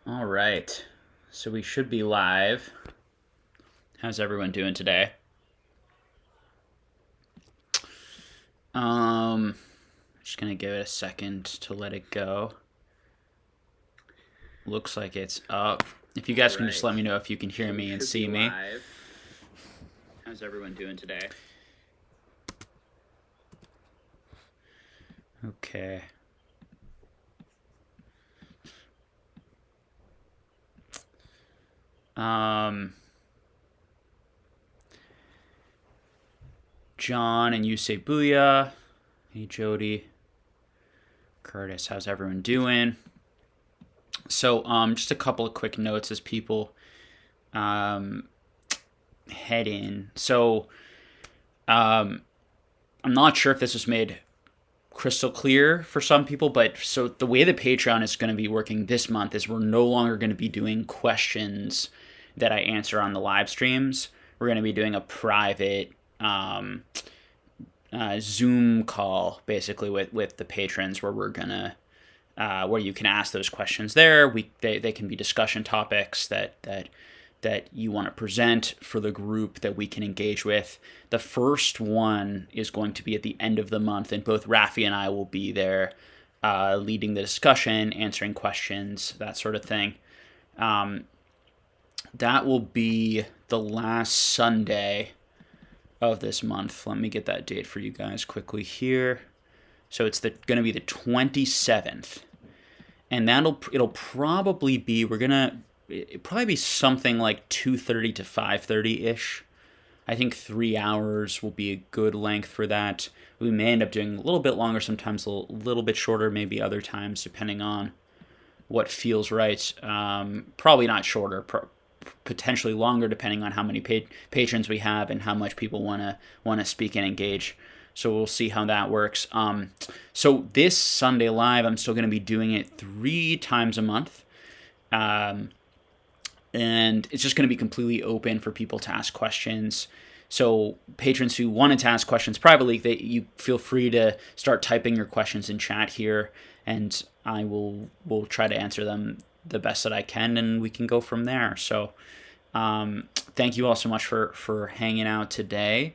All right. So we should be live. How's everyone doing today? Just gonna give it a second to let it go. Looks like it's up. If you guys can just let me know if you can hear me and see me. How's everyone doing today? Okay. John and you say booyah. Hey Jody. Curtis, how's everyone doing? So just a couple of quick notes as people head in. So I'm not sure if this was made crystal clear for some people, but so the way the Patreon is going to be working this month is we're no longer going to be doing questions that I answer on the live streams. We're going to be doing a private Zoom call basically with the patrons where we're gonna where you can ask those questions there. They can be discussion topics that you want to present for the group that we can engage with. The first one is going to be at the end of the month, and both Rafi and I will be there leading the discussion, answering questions, that sort of thing. That will be the last Sunday of this month. Let me get that date for you guys quickly here. So it's going to be the 27th. And it'll probably be, it'll probably be something like 2:30 to 5:30-ish. I think 3 hours will be a good length for that. We may end up doing a little bit longer, sometimes a little bit shorter, maybe other times, depending on what feels right. Probably not shorter, potentially longer, depending on how many patrons we have and how much people want to speak and engage. So we'll see how that works. So this Sunday Live, I'm still going to be doing it 3 times a month. And it's just going to be completely open for people to ask questions. So patrons who wanted to ask questions privately, you feel free to start typing your questions in chat here, and I will try to answer them the best that I can, and we can go from there. So thank you all so much for hanging out today.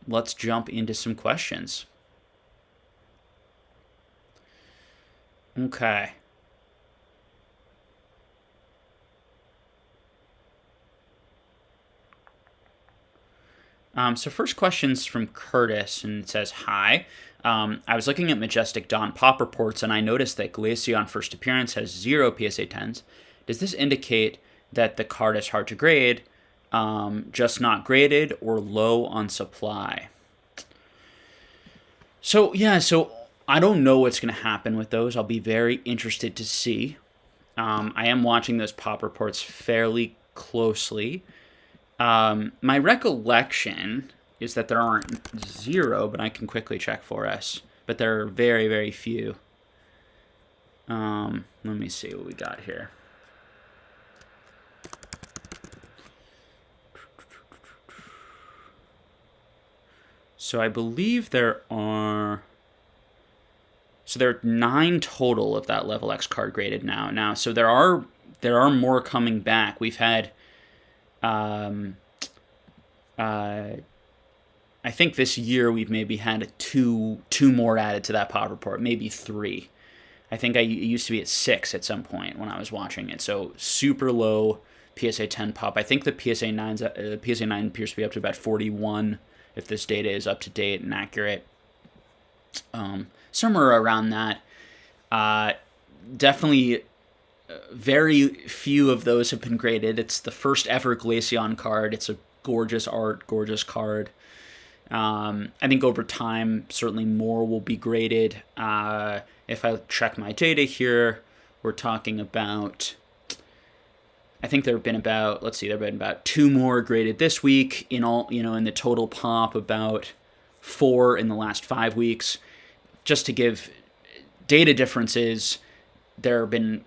Let's jump into some questions. Okay. So first question's from Curtis, and it says, hi. I was looking at Majestic Dawn pop reports, and I noticed that Glaceon first appearance has 0 PSA 10s. Does this indicate that the card is hard to grade, just not graded, or low on supply? So I don't know what's going to happen with those. I'll be very interested to see. I am watching those pop reports fairly closely. My recollection is that there aren't 0, but I can quickly check for us. But there are very, very few. Let me see what we got here. So I believe there are 9 total of that level X card graded now. So there are more coming back. We've had I think this year we've maybe had two more added to that pop report, maybe 3. I think it used to be at 6 at some point when I was watching it. So super low PSA 10 pop. I think the PSA 9 appears to be up to about 41 if this data is up to date and accurate. Somewhere around that. Definitely very few of those have been graded. It's the first ever Glaceon card. It's a gorgeous art, gorgeous card. I think over time, certainly more will be graded. If I check my data here, we're talking about, I think there have been about 2 more graded this week in all, in the total pop, about 4 in the last 5 weeks. Just to give data differences, there have been,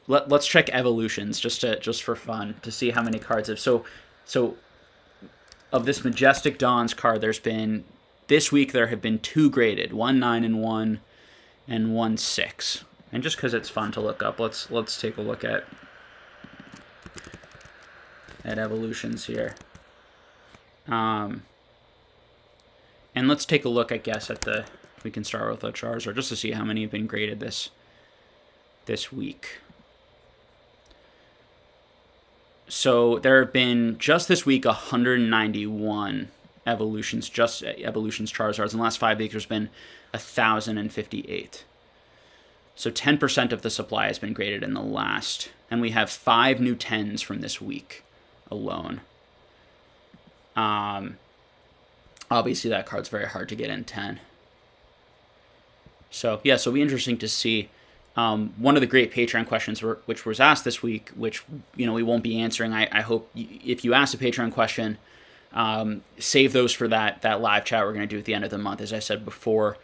let's check evolutions just for fun to see how many cards have. So of this Majestic Dawn's card, this week there have been 2 graded, 1 9 and 1 6. And just because it's fun to look up, let's take a look at evolutions here. And let's take a look, I guess, at the, we can start with the Charizard just to see how many have been graded this week. So there have been, just this week, 191 evolutions, just evolutions Charizards. In the last 5 weeks, there's been 1,058. So 10% of the supply has been graded in the last, and we have 5 new 10s from this week alone. Obviously that card's very hard to get in 10. So yeah, so it'll be interesting to see. One of the great Patreon questions which was asked this week, which we won't be answering. I hope if you ask a Patreon question, save those for that live chat we're going to do at the end of the month, as I said before.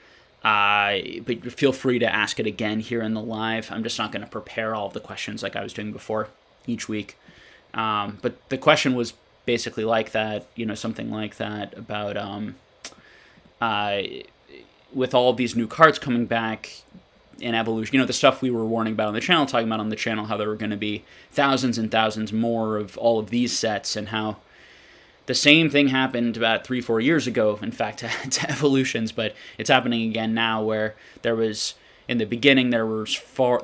But feel free to ask it again here in the live. I'm just not going to prepare all of the questions like I was doing before each week. But the question was basically like that, something like that about with all of these new cards coming back in evolution, the stuff we were warning about on the channel, talking about on the channel, how there were going to be thousands and thousands more of all of these sets, and how the same thing happened about 3-4 years ago, in fact, to evolutions, but it's happening again now, where there was, in the beginning, there was far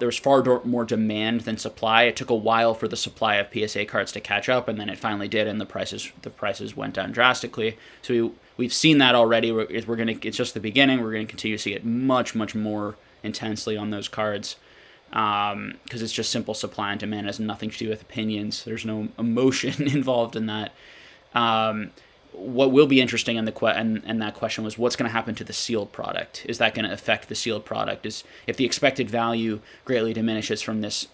more demand than supply. It took a while for the supply of PSA cards to catch up, and then it finally did, and the prices went down drastically. So we've seen that already. It's just the beginning. We're going to continue to see it much, much more intensely on those cards, because it's just simple supply and demand. It has nothing to do with opinions. There's no emotion involved in that. What will be interesting in that question was, what's going to happen to the sealed product? Is that going to affect the sealed product? If the expected value greatly diminishes from this,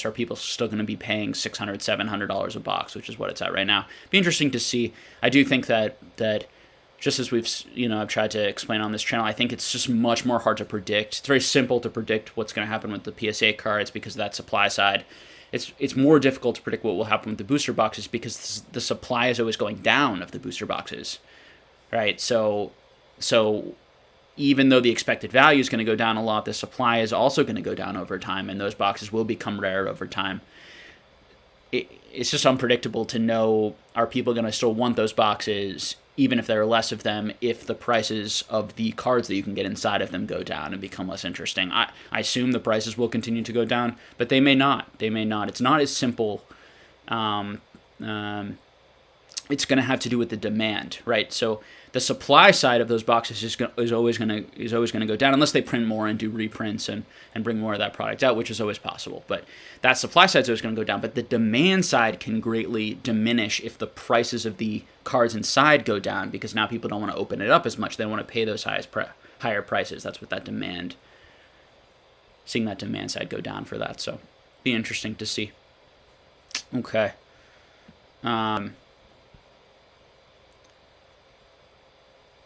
are people still going to be paying $600, $700 a box, which is what it's at right now? Be interesting to see. I do think that just as I've tried to explain on this channel, I think it's just much more hard to predict. It's very simple to predict what's going to happen with the PSA cards because of that supply side. It's more difficult to predict what will happen with the booster boxes because the supply is always going down of the booster boxes, right? So even though the expected value is going to go down a lot, the supply is also going to go down over time, and those boxes will become rare over time. It's just unpredictable to know, are people going to still want those boxes even if there are less of them, if the prices of the cards that you can get inside of them go down and become less interesting. I assume the prices will continue to go down, but they may not. It's not as simple. It's going to have to do with the demand, right? So the supply side of those boxes is always going to go down unless they print more and do reprints and bring more of that product out, which is always possible. But that supply side is always going to go down. But the demand side can greatly diminish if the prices of the cards inside go down, because now people don't want to open it up as much. They want to pay those higher prices. That's what seeing that demand side go down for that. So be interesting to see. Okay.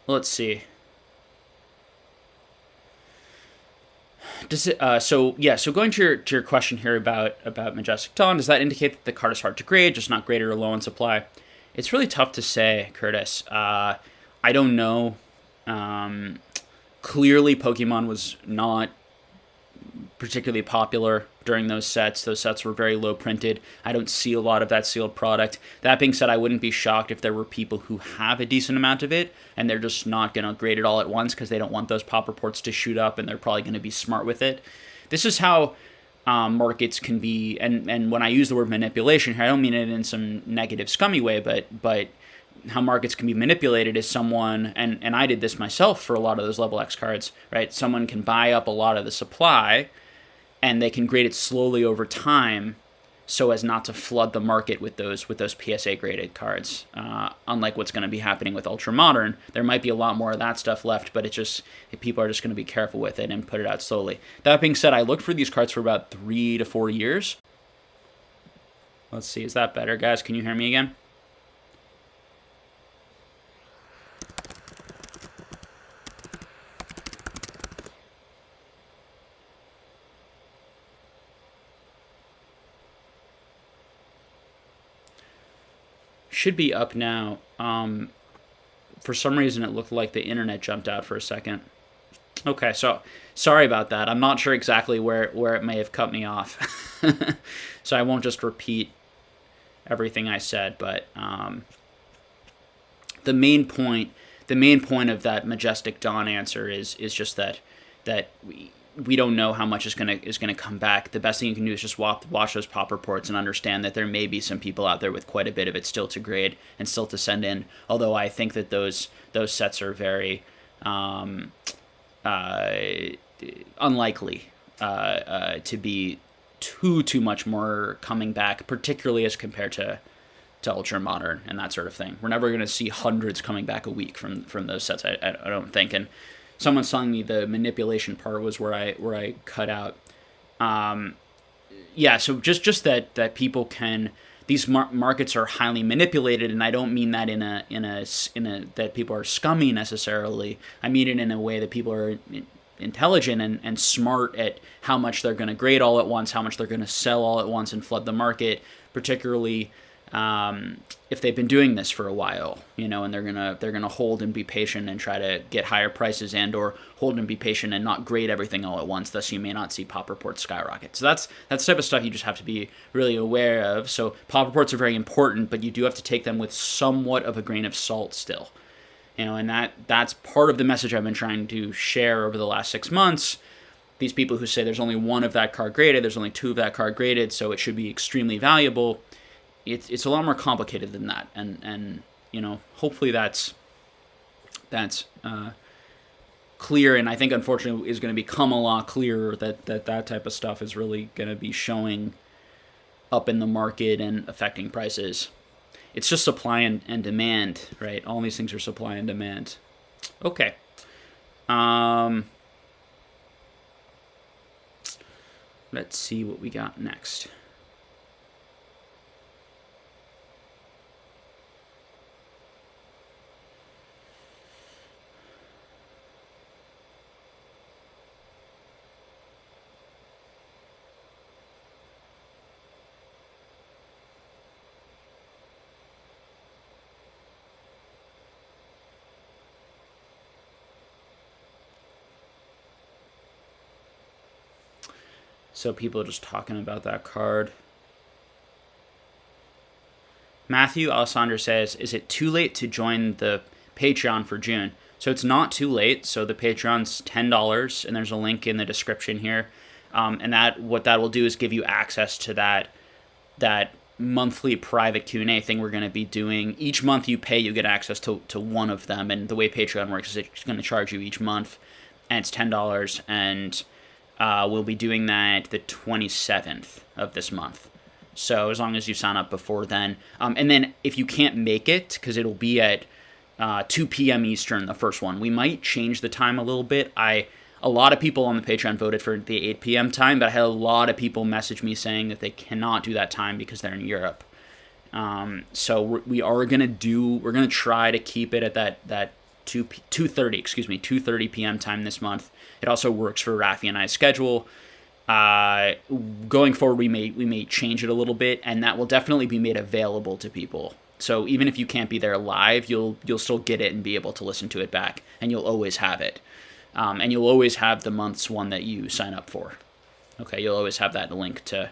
Let's see. Does it? So going to your question here about Majestic Dawn, does that indicate that the card is hard to grade, just not graded or low in supply? It's really tough to say, Curtis. I don't know. Clearly, Pokemon was not particularly popular during those sets. Those sets were very low printed. I don't see a lot of that sealed product. That being said, I wouldn't be shocked if there were people who have a decent amount of it and they're just not going to grade it all at once because they don't want those pop reports to shoot up, and they're probably going to be smart with it. This is how markets can be, and when I use the word manipulation here, I don't mean it in some negative, scummy way, but how markets can be manipulated is someone, and I did this myself for a lot of those level X cards, right? Someone can buy up a lot of the supply, and they can grade it slowly over time so as not to flood the market with those PSA graded cards. Unlike what's going to be happening with Ultra Modern, there might be a lot more of that stuff left, but people are just going to be careful with it and put it out slowly. That being said, I looked for these cards for about 3 to 4 years. Let's see, is that better, guys? Can you hear me again? Should be up now. For some reason, it looked like the internet jumped out for a second. Okay, so sorry about that. I'm not sure exactly where it may have cut me off. So I won't just repeat everything I said, but the main point the main point of that Majestic Dawn answer is just that we don't know how much is gonna come back. The best thing you can do is just watch those pop reports and understand that there may be some people out there with quite a bit of it still to grade and still to send in. Although I think that those sets are very uh, unlikely to be too much more coming back, particularly as compared to ultra modern and that sort of thing. We're never going to see hundreds coming back a week from those sets. I don't think. And someone's telling me the manipulation part was where I cut out. Yeah, so just that people can. These markets are highly manipulated, and I don't mean that in a that people are scummy necessarily. I mean it in a way that people are intelligent and smart at how much they're going to grade all at once, how much they're going to sell all at once and flood the market, particularly if they've been doing this for a while, and they're gonna hold and be patient and try to get higher prices and or hold and be patient and not grade everything all at once. Thus, you may not see pop reports skyrocket. So that's the type of stuff you just have to be really aware of. So pop reports are very important, but you do have to take them with somewhat of a grain of salt still. And that's part of the message I've been trying to share over the last 6 months. These people who say there's only one of that card graded, there's only two of that card graded, so it should be extremely valuable. It's a lot more complicated than that, and hopefully that's clear. And I think unfortunately is going to become a lot clearer that type of stuff is really going to be showing up in the market and affecting prices. It's just supply and demand, right? All these things are supply and demand. Okay. Let's see what we got next. So people are just talking about that card. Matthew Alessandro says, is it too late to join the Patreon for June? So it's not too late. So the Patreon's $10, and there's a link in the description here. And what that will do is give you access to that monthly private Q&A thing we're going to be doing. Each month you pay, you get access to one of them. And the way Patreon works is it's going to charge you each month, and it's $10. And we'll be doing that the 27th of this month. So as long as you sign up before then. And then if you can't make it, because it'll be at 2 p.m. Eastern, the first one. We might change the time a little bit. A lot of people on the Patreon voted for the 8 p.m. time, but I had a lot of people message me saying that they cannot do that time because they're in Europe. So we're going to try to keep it at that 2:30 p.m. time this month. It also works for Rafi and I's schedule. Going forward, we may change it a little bit, and that will definitely be made available to people. So even if you can't be there live, you'll still get it and be able to listen to it back, and you'll always have it. And you'll always have the month's one that you sign up for. Okay, you'll always have that link to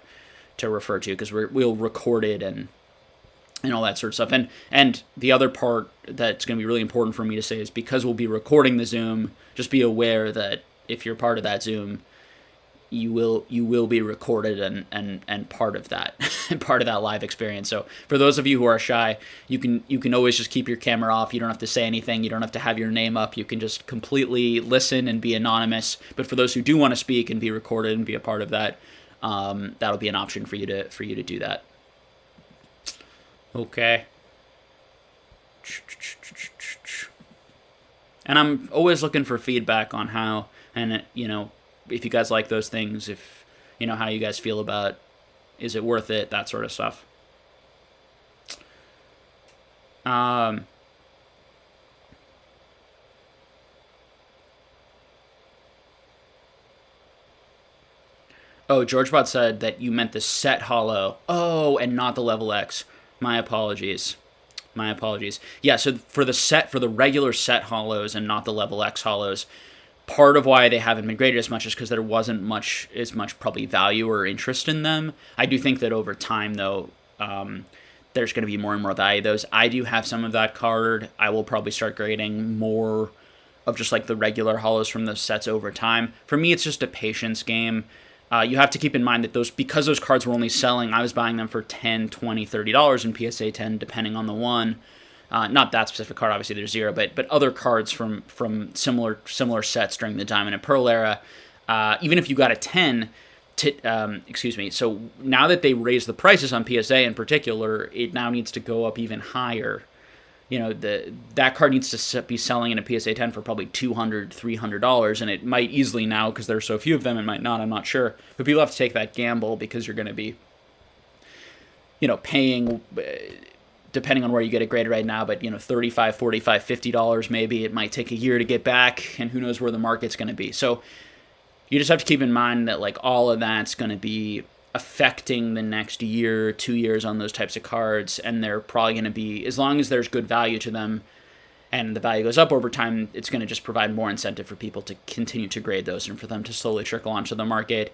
refer to, because we'll record it and all that sort of stuff. And the other part that's going to be really important for me to say is, because we'll be recording the Zoom, just be aware that if you're part of that Zoom, you will be recorded and part of that part of that live experience. So for those of you who are shy, you can always just keep your camera off. You don't have to say anything. You don't have to have your name up. You can just completely listen and be anonymous. But for those who do want to speak and be recorded and be a part of that, that'll be an option for you to do that. Okay. And I'm always looking for feedback on how, and if you guys like those things, if how you guys feel about, is it worth it, that sort of stuff. Oh, GeorgeBot said that you meant the set hollow. Oh, and not the level X. My apologies. Yeah, so for the regular set hollows and not the level X hollows, Part of why they haven't been graded as much is because there wasn't as much probably value or interest in them. I do think that over time, though, there's going to be more and more value. Those I do have some of that card. I will probably start grading more of just like the regular holos from those sets over time. For me, it's just a patience game. You have to keep in mind that because those cards were only selling, I was buying them for $10, $20, $30 in PSA 10, depending on the one. Not that specific card, obviously there's zero, but other cards from similar sets during the Diamond and Pearl era. Even if you got a 10, so now that they raised the prices on PSA in particular, it now needs to go up even higher. That card needs to be selling in a PSA 10 for probably $200, $300, and it might easily now, because there are so few of them, it might not, I'm not sure. But people have to take that gamble because you're going to be, paying, depending on where you get it graded right now, but, $35, $45, $50 maybe. It might take a year to get back, and who knows where the market's going to be. So you just have to keep in mind that, like, all of that's going to be affecting the next year, 2 years on those types of cards, and they're probably going to be, as long as there's good value to them and the value goes up over time, it's going to just provide more incentive for people to continue to grade those and for them to slowly trickle onto the market.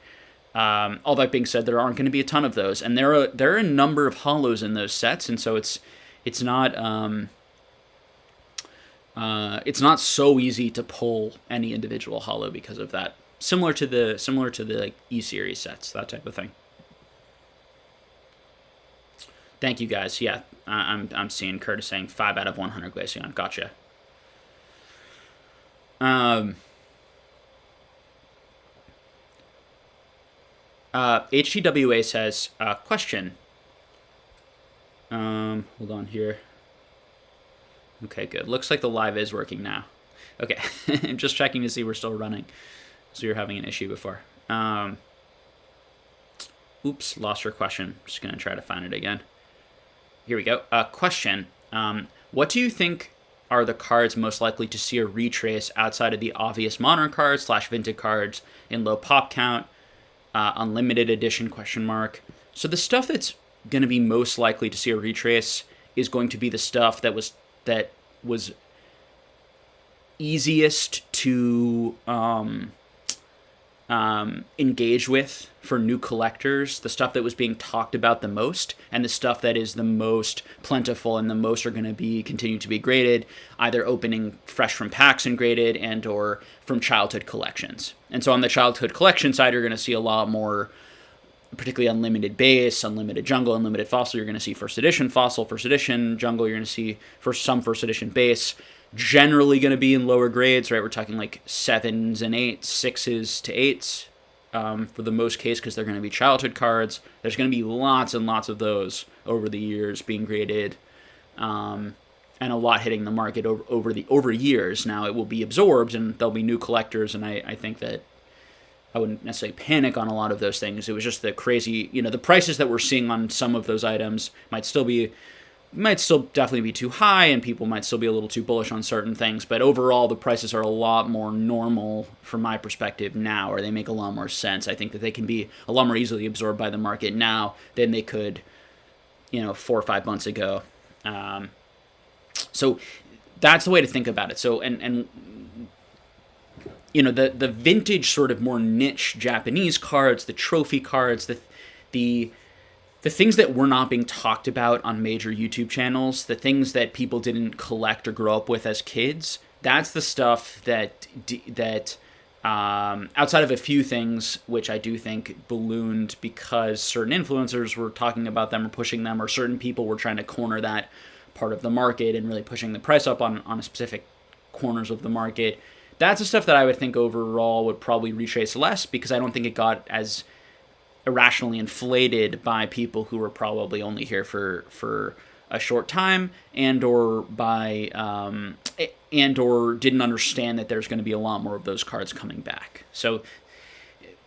All that being said, there aren't going to be a ton of those, and there are a number of holos in those sets, and so it's not so easy to pull any individual holo because of that. Similar to the like E-series sets, that type of thing. Thank you guys. Yeah, I'm seeing Curtis saying 5 out of 100 Glaceon. Gotcha. HTWA says, question. Hold on here. Okay, good. Looks like the live is working now. Okay, I'm just checking to see we're still running. So you're having an issue before. Oops, lost your question. Just going to try to find it again. Here we go. Question. What do you think are the cards most likely to see a retrace outside of the obvious modern cards / vintage cards in low pop count, unlimited edition ? So the stuff that's going to be most likely to see a retrace is going to be the stuff that was easiest to engage with for new collectors, the stuff that was being talked about the most, and the stuff that is the most plentiful and the most are going to continue to be graded, either opening fresh from packs and graded and or from childhood collections. And so on the childhood collection side, you're going to see a lot more, particularly unlimited base, unlimited jungle, unlimited fossil. You're going to see first edition fossil, first edition jungle. You're going to see some first edition base. Generally going to be in lower grades, right? We're talking like 7s and 8s, 6s to 8s for the most case, because they're going to be childhood cards. There's going to be lots and lots of those over the years being graded, and a lot hitting the market over years. Now it will be absorbed, and there'll be new collectors, and I think that I wouldn't necessarily panic on a lot of those things. It was just the crazy, the prices that we're seeing on some of those items might still definitely be too high, and people might still be a little too bullish on certain things. But overall, the prices are a lot more normal from my perspective now, or they make a lot more sense. I think that they can be a lot more easily absorbed by the market now than they could, 4 or 5 months ago. So that's the way to think about it. So, and the vintage sort of more niche Japanese cards, the trophy cards, the things that were not being talked about on major YouTube channels, the things that people didn't collect or grow up with as kids, that's the stuff that outside of a few things, which I do think ballooned because certain influencers were talking about them or pushing them, or certain people were trying to corner that part of the market and really pushing the price up on a specific corners of the market. That's the stuff that I would think overall would probably retrace less, because I don't think it got as irrationally inflated by people who were probably only here for a short time and or didn't understand that there's going to be a lot more of those cards coming back. So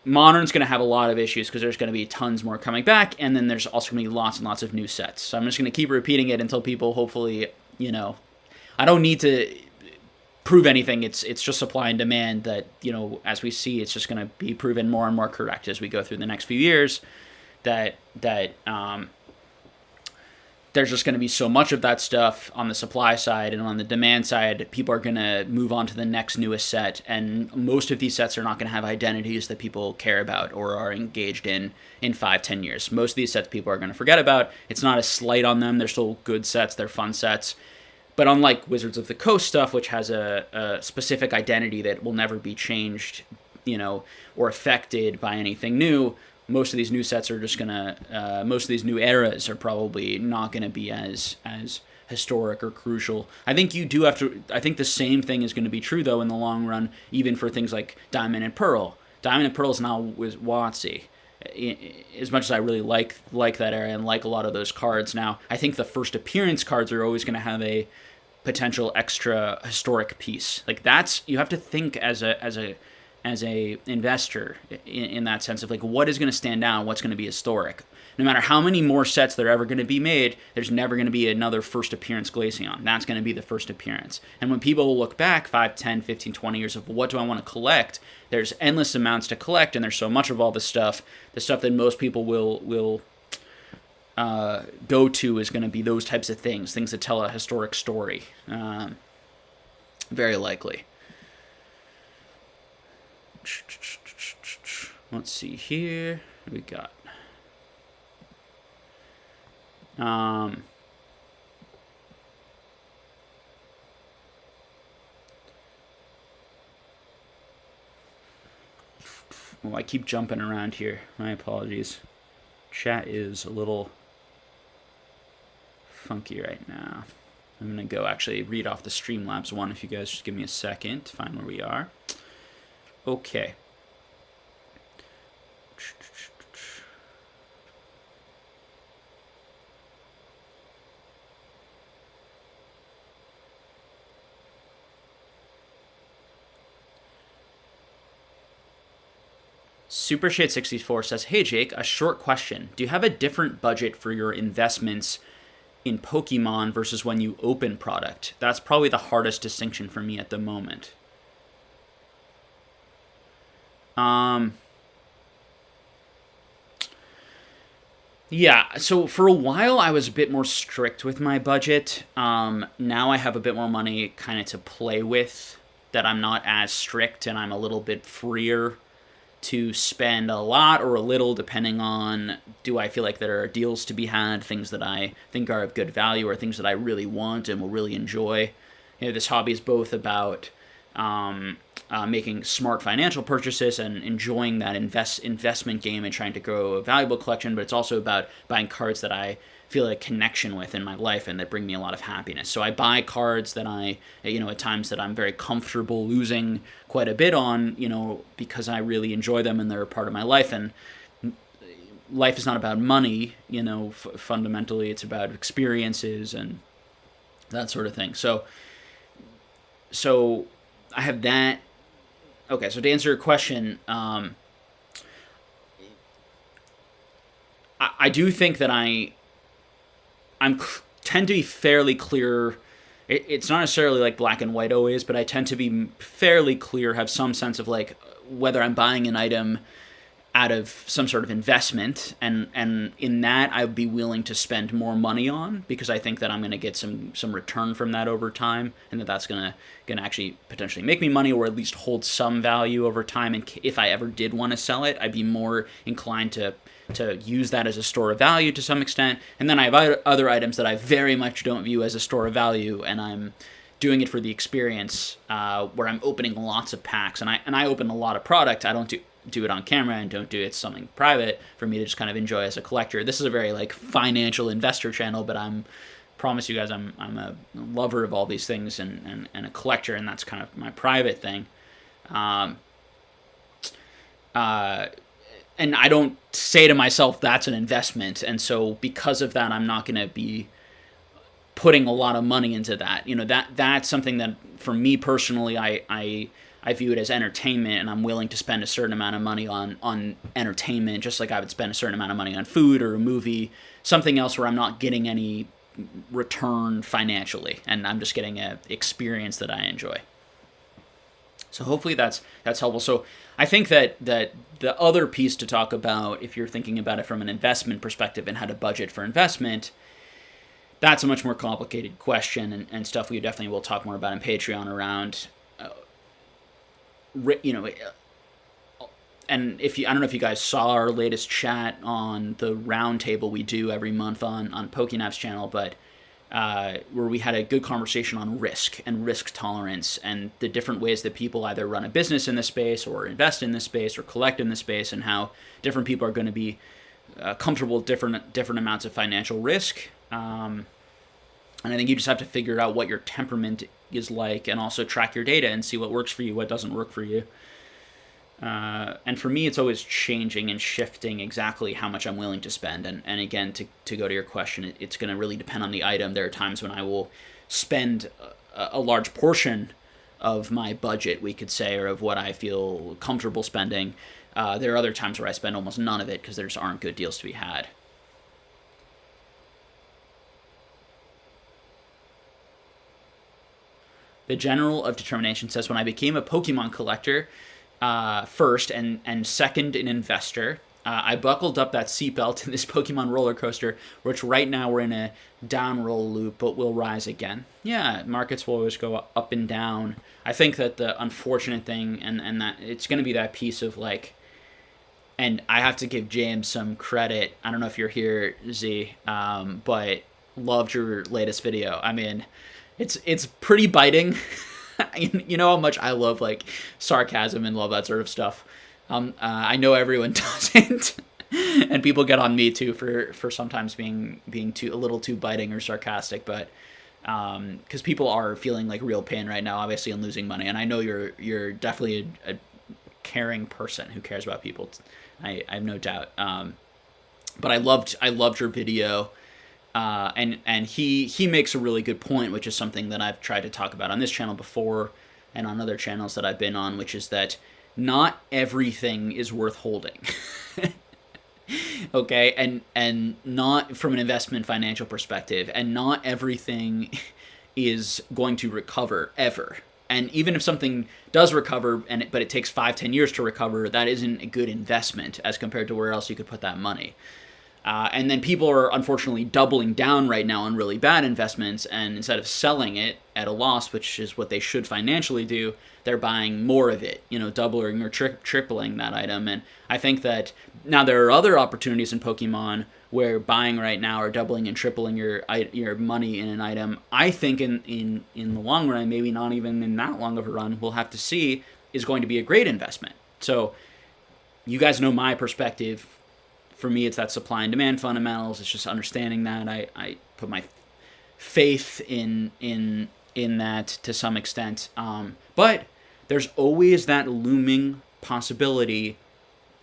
Modern's going to have a lot of issues because there's going to be tons more coming back, and then there's also going to be lots and lots of new sets. So I'm just going to keep repeating it until people hopefully, I don't need to prove anything. It's just supply and demand that, as we see, it's just going to be proven more and more correct as we go through the next few years, that there's just going to be so much of that stuff on the supply side, and on the demand side, people are going to move on to the next newest set, and most of these sets are not going to have identities that people care about or are engaged in 5-10 years. Most of these sets people are going to forget about. It's not a slight on them. They're still good sets. They're fun sets. But unlike Wizards of the Coast stuff, which has a specific identity that will never be changed, or affected by anything new, most of these new sets are just gonna, most of these new eras are probably not gonna be as historic or crucial. I think you do have to. I think the same thing is going to be true though in the long run, even for things like Diamond and Pearl. Diamond and Pearl is now with WotC. As much as I really like that era and like a lot of those cards now, I think the first appearance cards are always going to have a potential extra historic piece. Like that's, you have to think as a investor in that sense of like what is going to stand out, what's going to be historic. No matter how many more sets that are ever going to be made, there's never going to be another first appearance Glaceon. That's going to be the first appearance. And when people look back 5, 10, 15, 20 years of what do I want to collect, there's endless amounts to collect, and there's so much of all this stuff. The stuff that most people will go to is going to be those types of things that tell a historic story. Very likely. Let's see here. What we got? Well, I keep jumping around here. My apologies. Chat is a little funky right now. I'm going to go actually read off the Streamlabs one if you guys just give me a second to find where we are. Okay. Supershade64 says, "Hey Jake, a short question. Do you have a different budget for your investments in Pokemon versus when you open product? That's probably the hardest distinction for me at the moment." Yeah, so for a while I was a bit more strict with my budget. Now I have a bit more money kind of to play with, that I'm not as strict, and I'm a little bit freer to spend a lot or a little, depending on, do I feel like there are deals to be had, things that I think are of good value, or things that I really want and will really enjoy. This hobby is both about making smart financial purchases and enjoying that investment game and trying to grow a valuable collection, but it's also about buying cards that I feel a connection with in my life and that bring me a lot of happiness. So I buy cards that I, at times that I'm very comfortable losing quite a bit on, because I really enjoy them and they're a part of my life. And life is not about money, fundamentally it's about experiences and that sort of thing. So I have that. Okay, so to answer your question, I do think that I tend to be fairly clear. It's not necessarily like black and white always, but I tend to be fairly clear, have some sense of like whether I'm buying an item out of some sort of investment, and in that I would be willing to spend more money on, because I think that I'm going to get some return from that over time, and that's going to actually potentially make me money, or at least hold some value over time. And if I ever did want to sell it, I'd be more inclined to use that as a store of value to some extent. And then I have other items that I very much don't view as a store of value, and I'm doing it for the experience, where I'm opening lots of packs, and I open a lot of product. I don't do it on camera and don't do it something private for me to just kind of enjoy as a collector. This is a very like financial investor channel, but promise you guys I'm a lover of all these things and a collector, and that's kind of my private thing. And I don't say to myself that's an investment, and so because of that I'm not going to be putting a lot of money into that. That's something that for me personally I view it as entertainment, and I'm willing to spend a certain amount of money on entertainment, just like I would spend a certain amount of money on food or a movie, something else where I'm not getting any return financially, and I'm just getting an experience that I enjoy. So hopefully that's helpful. So I think that the other piece to talk about, if you're thinking about it from an investment perspective and how to budget for investment, that's a much more complicated question, and stuff we definitely will talk more about in Patreon around, you know, and if you, I don't know if you guys saw our latest chat on the roundtable we do every month on PokeNap's channel, but where we had a good conversation on risk and risk tolerance and the different ways that people either run a business in this space or invest in this space or collect in this space, and how different people are going to be comfortable with different amounts of financial risk. And I think you just have to figure out what your temperament is like, and also track your data and see what works for you, what doesn't work for you. And for me, it's always changing and shifting exactly how much I'm willing to spend. And again, to go to your question, it's going to really depend on the item. There are times when I will spend a large portion of my budget, we could say, or of what I feel comfortable spending. There are other times where I spend almost none of it because there just aren't good deals to be had. The General of Determination says, when I became a Pokemon collector, first and second an investor, I buckled up that seatbelt in this Pokemon roller coaster, which right now we're in a down roll loop, but will rise again. Yeah, markets will always go up and down. I think that the unfortunate thing, and that it's going to be that piece of like, and I have to give James some credit. I don't know if you're here, Z, but loved your latest video. I mean, it's pretty biting. You know how much I love like sarcasm and love that sort of stuff. I know everyone doesn't, and people get on me too for sometimes being a little too biting or sarcastic. But because people are feeling like real pain right now, obviously, and losing money. And I know you're definitely a caring person who cares about people. I have no doubt. But I loved your video. And he makes a really good point, which is something that I've tried to talk about on this channel before and on other channels that I've been on, which is that not everything is worth holding. Okay, and not from an investment financial perspective, and not everything is going to recover ever. And even if something does recover, but it takes 5-10 years to recover, that isn't a good investment as compared to where else you could put that money. And then people are unfortunately doubling down right now on really bad investments, and instead of selling it at a loss, which is what they should financially do, they're buying more of it, doubling or tripling that item. And I think that now there are other opportunities in Pokemon where buying right now or doubling and tripling your money in an item, I think in the long run, maybe not even in that long of a run, we'll have to see, is going to be a great investment. So you guys know my perspective. For me, it's that supply and demand fundamentals. It's just understanding that. I put my faith in that to some extent. But there's always that looming possibility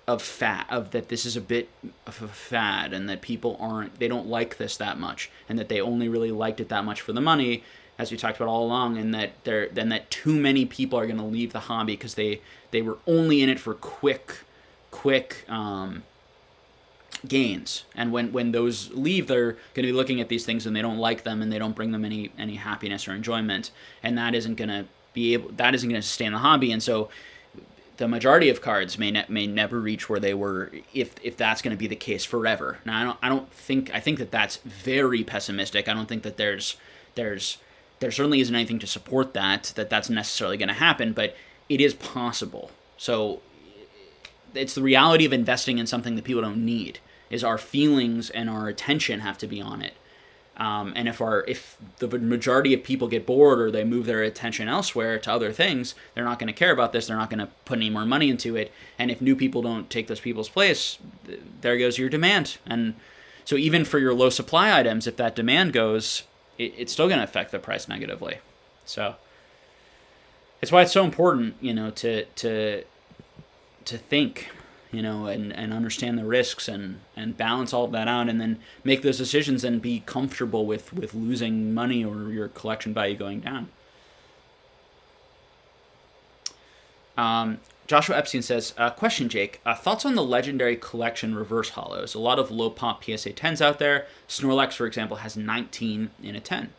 of that this is a bit of a fad, and that people they don't like this that much, and that they only really liked it that much for the money, as we talked about all along, and that too many people are going to leave the hobby because they were only in it for quick gains. And when those leave, they're going to be looking at these things and they don't like them, and they don't bring them any happiness or enjoyment, and that isn't going to sustain the hobby. And so the majority of cards may never reach where they were if that's going to be the case forever. Now I think that that's very pessimistic. I don't think that there certainly isn't anything to support that's necessarily going to happen, but it is possible. So it's the reality of investing in something that people don't need, is our feelings and our attention have to be on it. And if the majority of people get bored or they move their attention elsewhere to other things, they're not going to care about this. They're not going to put any more money into it. And if new people don't take those people's place, there goes your demand. And so even for your low supply items, if that demand goes, it's still going to affect the price negatively. So it's why it's so important, to think, and understand the risks and balance all of that out, and then make those decisions and be comfortable with losing money or your collection value going down. Joshua Epstein says, question, Jake. Thoughts on the legendary collection reverse hollows? A lot of low pop PSA 10s out there. Snorlax, for example, has 19 in a 10.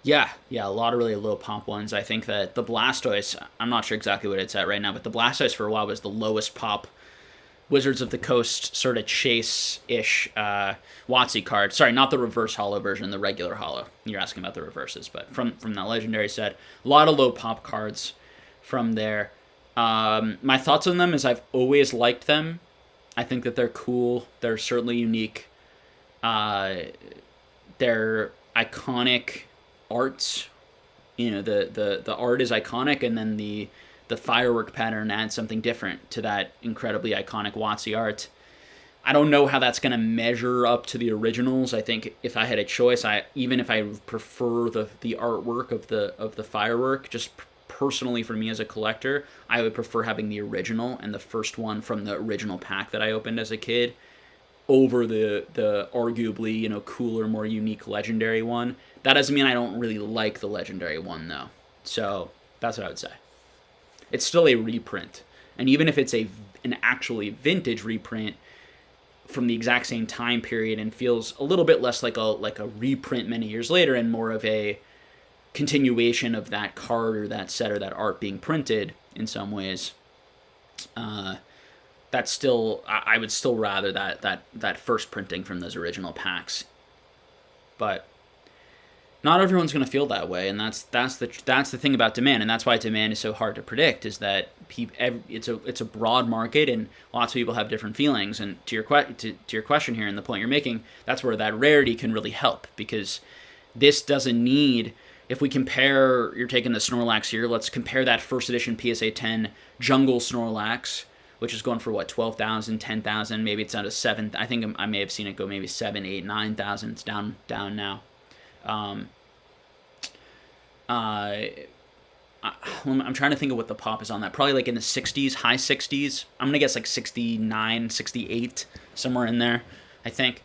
Yeah, a lot of really low pop ones. I think that the Blastoise, I'm not sure exactly what it's at right now, but the Blastoise for a while was the lowest pop Wizards of the Coast sort of chase-ish WotC card. Sorry, not the reverse holo version, the regular holo. You're asking about the reverses, but from that legendary set, a lot of low pop cards from there. My thoughts on them is I've always liked them. I think that they're cool. They're certainly unique. They're iconic arts. You know, the art is iconic, and then the firework pattern adds something different to that incredibly iconic WotC art. I don't know how that's going to measure up to the originals. I think if I had a choice, even if I prefer the artwork of the firework, just personally for me as a collector, I would prefer having the original and the first one from the original pack that I opened as a kid over the arguably, you know, cooler, more unique legendary one. That doesn't mean I don't really like the legendary one though. So that's what I would say. It's still a reprint, and even if it's an actually vintage reprint from the exact same time period and feels a little bit less like a reprint many years later and more of a continuation of that card or that set or that art being printed in some ways, that's still, I would still rather that first printing from those original packs. But not everyone's going to feel that way, and that's the thing about demand, and that's why demand is so hard to predict. Is that it's a broad market, and lots of people have different feelings. And to your question here, and the point you're making, that's where that rarity can really help, because this doesn't need. If we compare, you're taking the Snorlax here. Let's compare that first edition PSA 10 Jungle Snorlax, which is going for what, 12,000, 10,000, maybe it's down to 7. I think I may have seen it go maybe 7, 8, 9,000. It's down now. I'm trying to think of what the pop is on that. Probably like in the 60s, high 60s. I'm going to guess like 69, 68, somewhere in there, I think.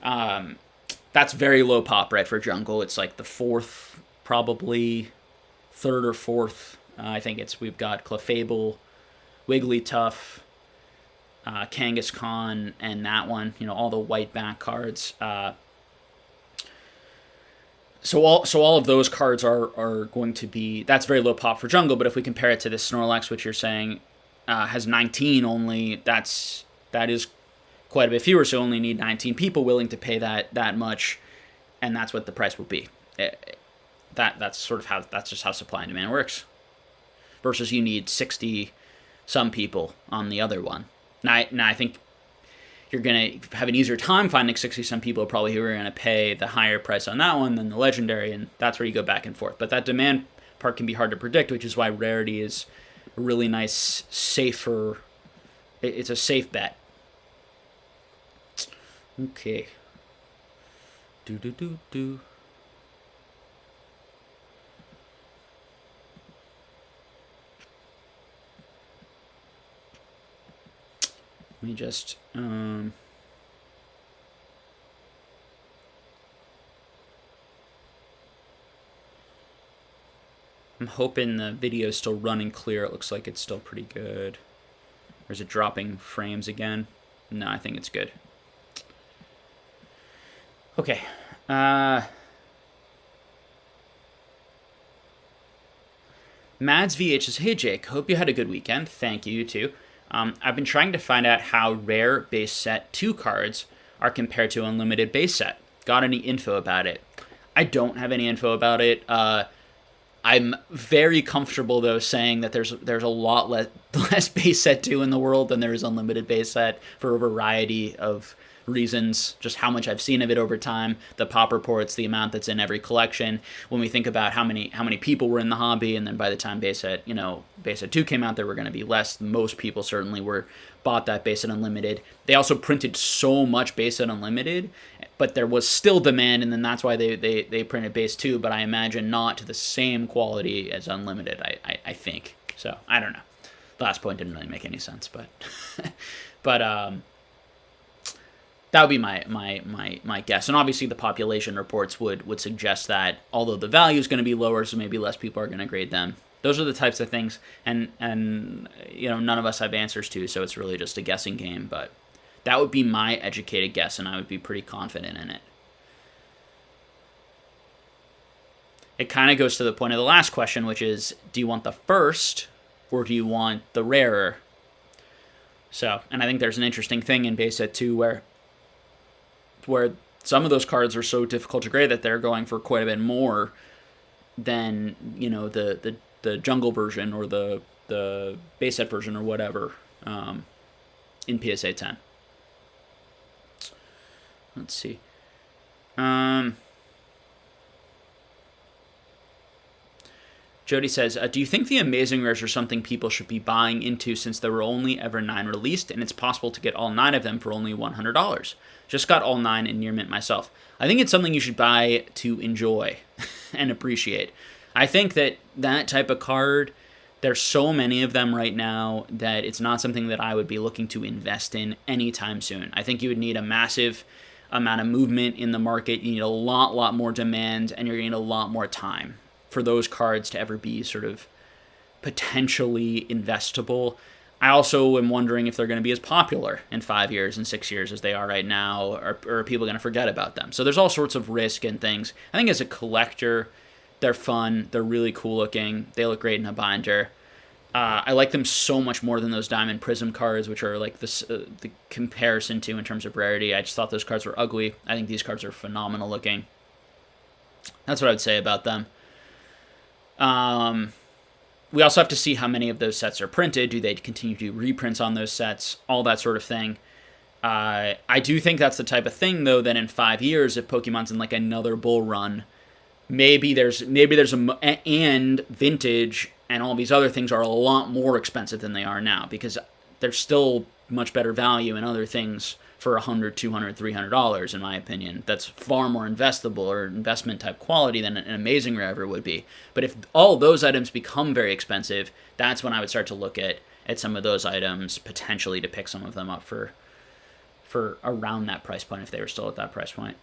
That's very low pop, right, for Jungle. It's like the fourth, probably third or fourth. I think we've got Clefable, Wigglytuff, Kangaskhan, and that one. You know, all the white back cards. So all of those cards are going to be, that's very low pop for Jungle, but if we compare it to this Snorlax, which you're saying has 19 only, that is quite a bit fewer, so only need 19 people willing to pay that much, and that's what the price will be. That's just how supply and demand works. Versus you need 60 some people on the other one. Now I think you're going to have an easier time finding 60-some people probably who are going to pay the higher price on that one than the legendary, and that's where you go back and forth. But that demand part can be hard to predict, which is why rarity is a really nice, safer... It's a safe bet. Okay. Do. Let me just... I'm hoping the video is still running clear. It looks like it's still pretty good. Or is it dropping frames again? No, I think it's good. Okay. Mads VH says, hey Jake, hope you had a good weekend. Thank you, you too. I've been trying to find out how rare base set 2 cards are compared to unlimited base set. Got any info about it? I don't have any info about it. I'm very comfortable, though, saying that there's a lot less base set 2 in the world than there is unlimited base set for a variety of reasons, just how much I've seen of it over time, the pop reports, the amount that's in every collection. When we think about how many people were in the hobby, and then by the time base set 2 came out, there were going to be less. Most people certainly bought that base set unlimited. They also printed so much base set unlimited, but there was still demand, and then that's why they printed base 2, but I imagine not to the same quality as unlimited, I think. So, I don't know. The last point didn't really make any sense, but that would be my guess. And obviously the population reports would suggest that, although the value is going to be lower, so maybe less people are going to grade them. Those are the types of things, and you know, none of us have answers to, so it's really just a guessing game, but that would be my educated guess, and I would be pretty confident in it. It kind of goes to the point of the last question, which is, do you want the first, or do you want the rarer? So, and I think there's an interesting thing in base set too, where some of those cards are so difficult to grade that they're going for quite a bit more than, you know, the jungle version or the base set version or whatever in PSA 10. Let's see. Jody says, do you think the Amazing Rares are something people should be buying into since there were only ever 9 released and it's possible to get all 9 of them for only $100? Just got all 9 in near mint myself. I think it's something you should buy to enjoy and appreciate. I think that type of card, there's so many of them right now that it's not something that I would be looking to invest in anytime soon. I think you would need a massive amount of movement in the market. You need a lot more demand, and you're going to need a lot more time for those cards to ever be sort of potentially investable. I also am wondering if they're going to be as popular in 5 years and 6 years as they are right now, or are people going to forget about them? So there's all sorts of risk and things. I think as a collector, they're fun. They're really cool looking. They look great in a binder. I like them so much more than those Diamond Prism cards, which are like the comparison to in terms of rarity. I just thought those cards were ugly. I think these cards are phenomenal looking. That's what I would say about them. We also have to see how many of those sets are printed. Do they continue to do reprints on those sets? All that sort of thing. I do think that's the type of thing, though, that in 5 years, if Pokemon's in like another bull run, maybe there's and vintage and all these other things are a lot more expensive than they are now, because there's still much better value in other things for $100, $200, $300, in my opinion. That's far more investable or investment type quality than an Amazing Rare ever would be. But if all those items become very expensive, that's when I would start to look at some of those items, potentially to pick some of them up for around that price point, if they were still at that price point.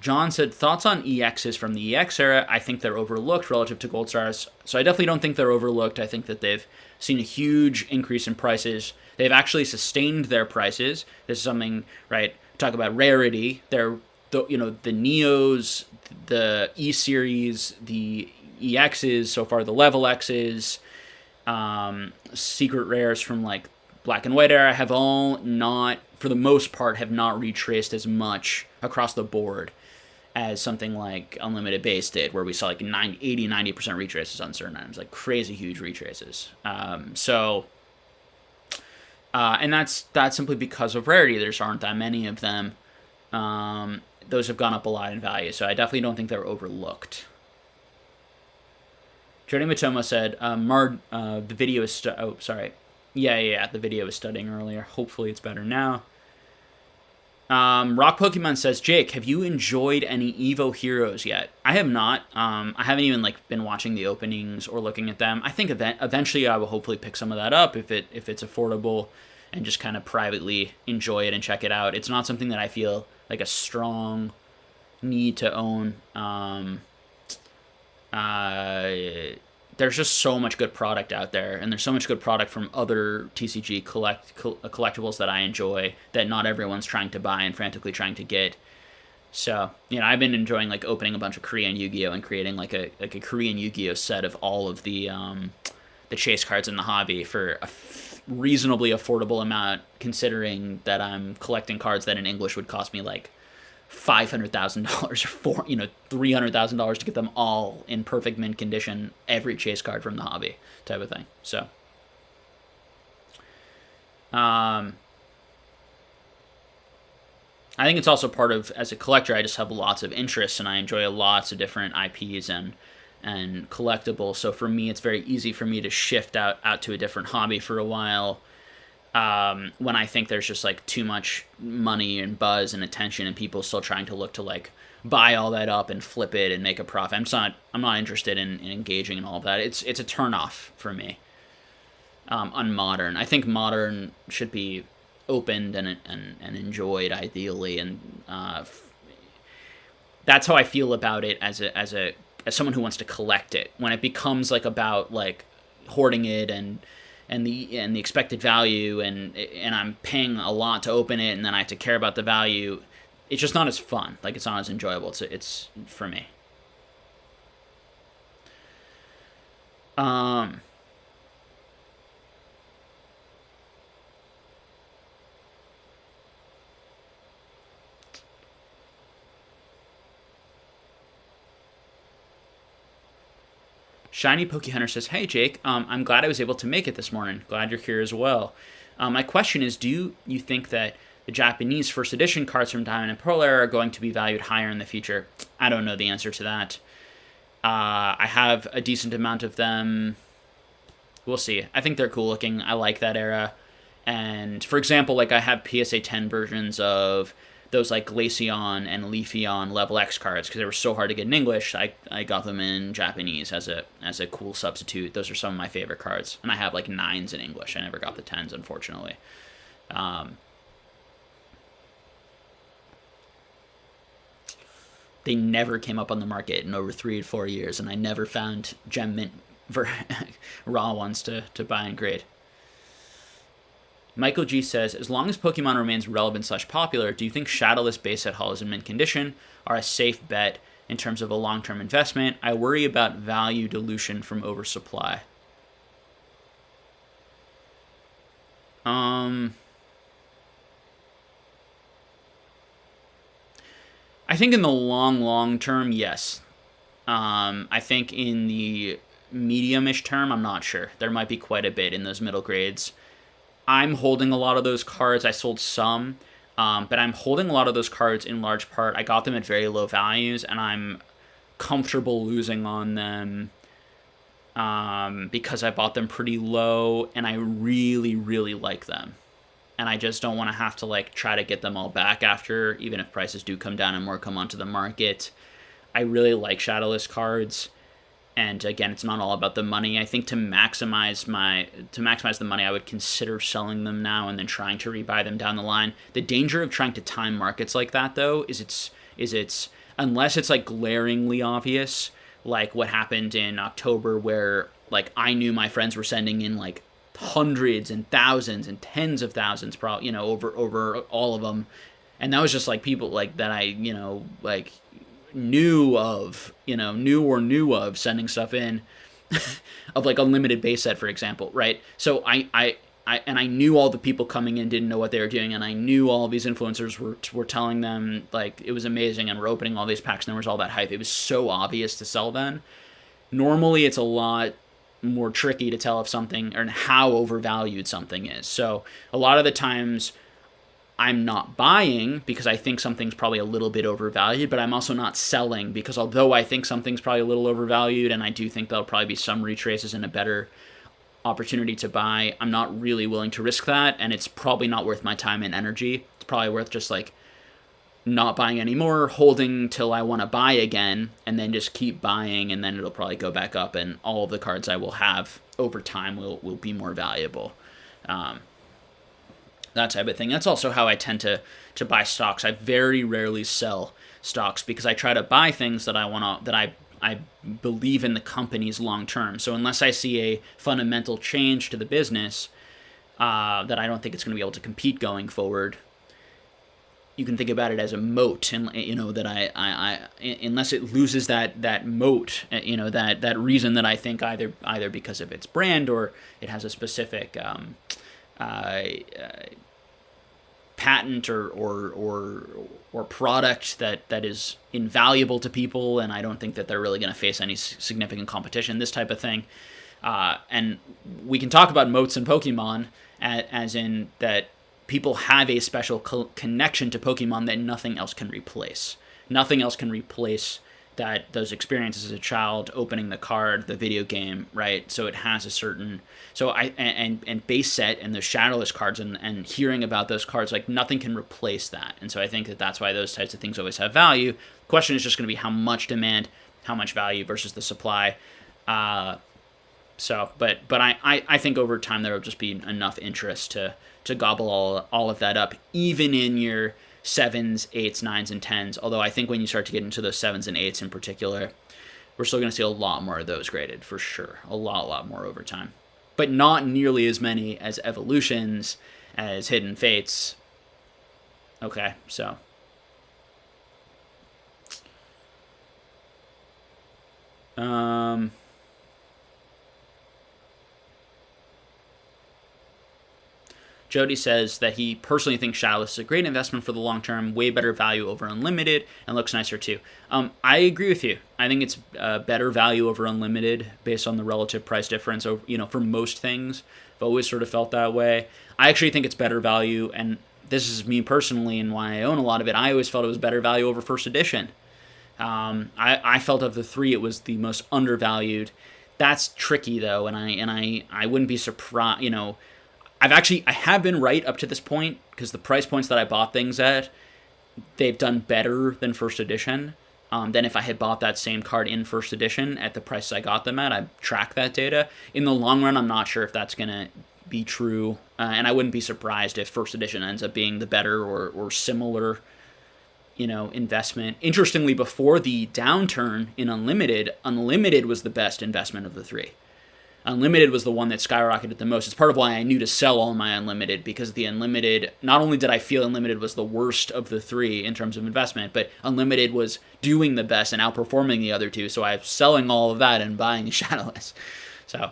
John said, thoughts on EXs from the EX era? I think they're overlooked relative to Gold Stars. So I definitely don't think they're overlooked. I think that they've seen a huge increase in prices. They've actually sustained their prices. This is something, right, talk about rarity. They're, the Neos, the E-Series, the EXs, so far the Level Xs, secret rares from like Black and White era have all not, for the most part, have not retraced as much across the board as something like Unlimited Base did, where we saw like 80-90% retraces on certain items, like crazy huge retraces. And that's simply because of rarity. There just aren't that many of them. Those have gone up a lot in value, so I definitely don't think they're overlooked. Jody Matoma said, the video is... Yeah, the video was studying earlier. Hopefully it's better now. Rock Pokemon says, Jake, have you enjoyed any Evo Heroes yet? I have not. I haven't even been watching the openings or looking at them. I think eventually I will hopefully pick some of that up if it's affordable, and just kind of privately enjoy it and check it out. It's not something that I feel like a strong need to own. There's just so much good product out there, and there's so much good product from other TCG collectibles that I enjoy that not everyone's trying to buy and frantically trying to get. So, I've been enjoying opening a bunch of Korean Yu-Gi-Oh! And creating a Korean Yu-Gi-Oh! Set of all of the chase cards in the hobby for a reasonably affordable amount, considering that I'm collecting cards that in English would cost me $500,000 or $300,000 to get them all in perfect mint condition, every chase card from the hobby type of thing. So, I think it's also part of, as a collector, I just have lots of interests and I enjoy lots of different IPs and collectibles. So for me, it's very easy for me to shift out to a different hobby for a while. When I think there's just too much money and buzz and attention and people still trying to look to buy all that up and flip it and make a profit. I'm not interested in engaging in all of that. It's a turnoff for me. On Modern, I think Modern should be opened and enjoyed ideally, and that's how I feel about it as someone who wants to collect it. When it becomes about hoarding it and the expected value, and I'm paying a lot to open it, and then I have to care about the value, it's just not as fun. It's not as enjoyable. It's for me. Shiny Poke Hunter says, "Hey Jake, I'm glad I was able to make it this morning. Glad you're here as well. My question is, do you think that the Japanese first edition cards from Diamond and Pearl era are going to be valued higher in the future?" I don't know the answer to that. I have a decent amount of them. We'll see. I think they're cool looking. I like that era. And for example, like I have PSA 10 versions of those like Glaceon and Leafeon level X cards because they were so hard to get in English. I got them in Japanese as a cool substitute. Those are some of my favorite cards, and I have like 9s in English. I never got the 10s, unfortunately. They never came up on the market in over 3 or 4 years, and I never found Gem Mint raw ones to buy and grade. Michael G says, as long as Pokemon remains relevant / popular, do you think shadowless base set hauls in mint condition are a safe bet in terms of a long-term investment? I worry about value dilution from oversupply. I think in the long term, yes. I think in the medium-ish term, I'm not sure. There might be quite a bit in those middle grades. I'm holding a lot of those cards. I sold some, but I'm holding a lot of those cards in large part. I got them at very low values, and I'm comfortable losing on them because I bought them pretty low, and I really, really like them. And I just don't want to have to like try to get them all back after, even if prices do come down and more come onto the market. I really like shadowless cards. And again, it's not all about the money. I think to maximize the money, I would consider selling them now and then trying to rebuy them down the line. The danger of trying to time markets like that, though, is it's unless it's like glaringly obvious, like what happened in October, where like I knew my friends were sending in like hundreds and thousands and tens of thousands, probably over all of them, and that was just like people like that I like knew of sending stuff in of like unlimited base set, for example, right? So I knew all the people coming in didn't know what they were doing, and I knew all these influencers were telling them like it was amazing and we're opening all these packs and there was all that hype. It was so obvious to sell then. Normally it's a lot more tricky to tell if something or how overvalued something is. So a lot of the times I'm not buying because I think something's probably a little bit overvalued, but I'm also not selling because although I think something's probably a little overvalued and I do think there'll probably be some retraces and a better opportunity to buy, I'm not really willing to risk that, and it's probably not worth my time and energy. It's probably worth just like not buying anymore, holding till I want to buy again, and then just keep buying, and then it'll probably go back up, and all of the cards I will have over time will be more valuable. That type of thing. That's also how I tend to buy stocks. I very rarely sell stocks because I try to buy things that I believe in the companies long term. So unless I see a fundamental change to the business that I don't think it's going to be able to compete going forward, you can think about it as a moat, and that I unless it loses that moat, that reason that I think either because of its brand or it has a specific patent or product that is invaluable to people, and I don't think that they're really going to face any significant competition, this type of thing. And we can talk about moats in Pokemon as in that people have a special connection to Pokemon that nothing else can replace. Nothing else can replace those experiences as a child, opening the card, the video game, right? So it has a certain and base set and the shadowless cards and hearing about those cards, like nothing can replace that. And so I think that's why those types of things always have value. The question is just going to be how much demand, how much value versus the supply. But I think over time there will just be enough interest to gobble all of that up, even in your 7s, 8s, 9s, and 10s. Although I think when you start to get into those 7s and 8s in particular, we're still going to see a lot more of those graded, for sure. A lot more over time. But not nearly as many as Evolutions, as Hidden Fates. Okay, so. Jody says that he personally thinks shadowless is a great investment for the long term, way better value over unlimited, and looks nicer too. I agree with you. I think it's better value over unlimited based on the relative price difference. For most things, I've always sort of felt that way. I actually think it's better value, and this is me personally and why I own a lot of it. I always felt it was better value over first edition. I felt of the three, it was the most undervalued. That's tricky though, and I wouldn't be surprised. I have been right up to this point because the price points that I bought things at, they've done better than first edition. Than if I had bought that same card in first edition at the prices I got them at. I track that data. In the long run, I'm not sure if that's gonna be true, and I wouldn't be surprised if first edition ends up being the better or similar, investment. Interestingly, before the downturn in Unlimited was the best investment of the three. Unlimited was the one that skyrocketed the most. It's part of why I knew to sell all my Unlimited, because the Unlimited, not only did I feel Unlimited was the worst of the three in terms of investment, but Unlimited was doing the best and outperforming the other two, so I was selling all of that and buying shadowless. So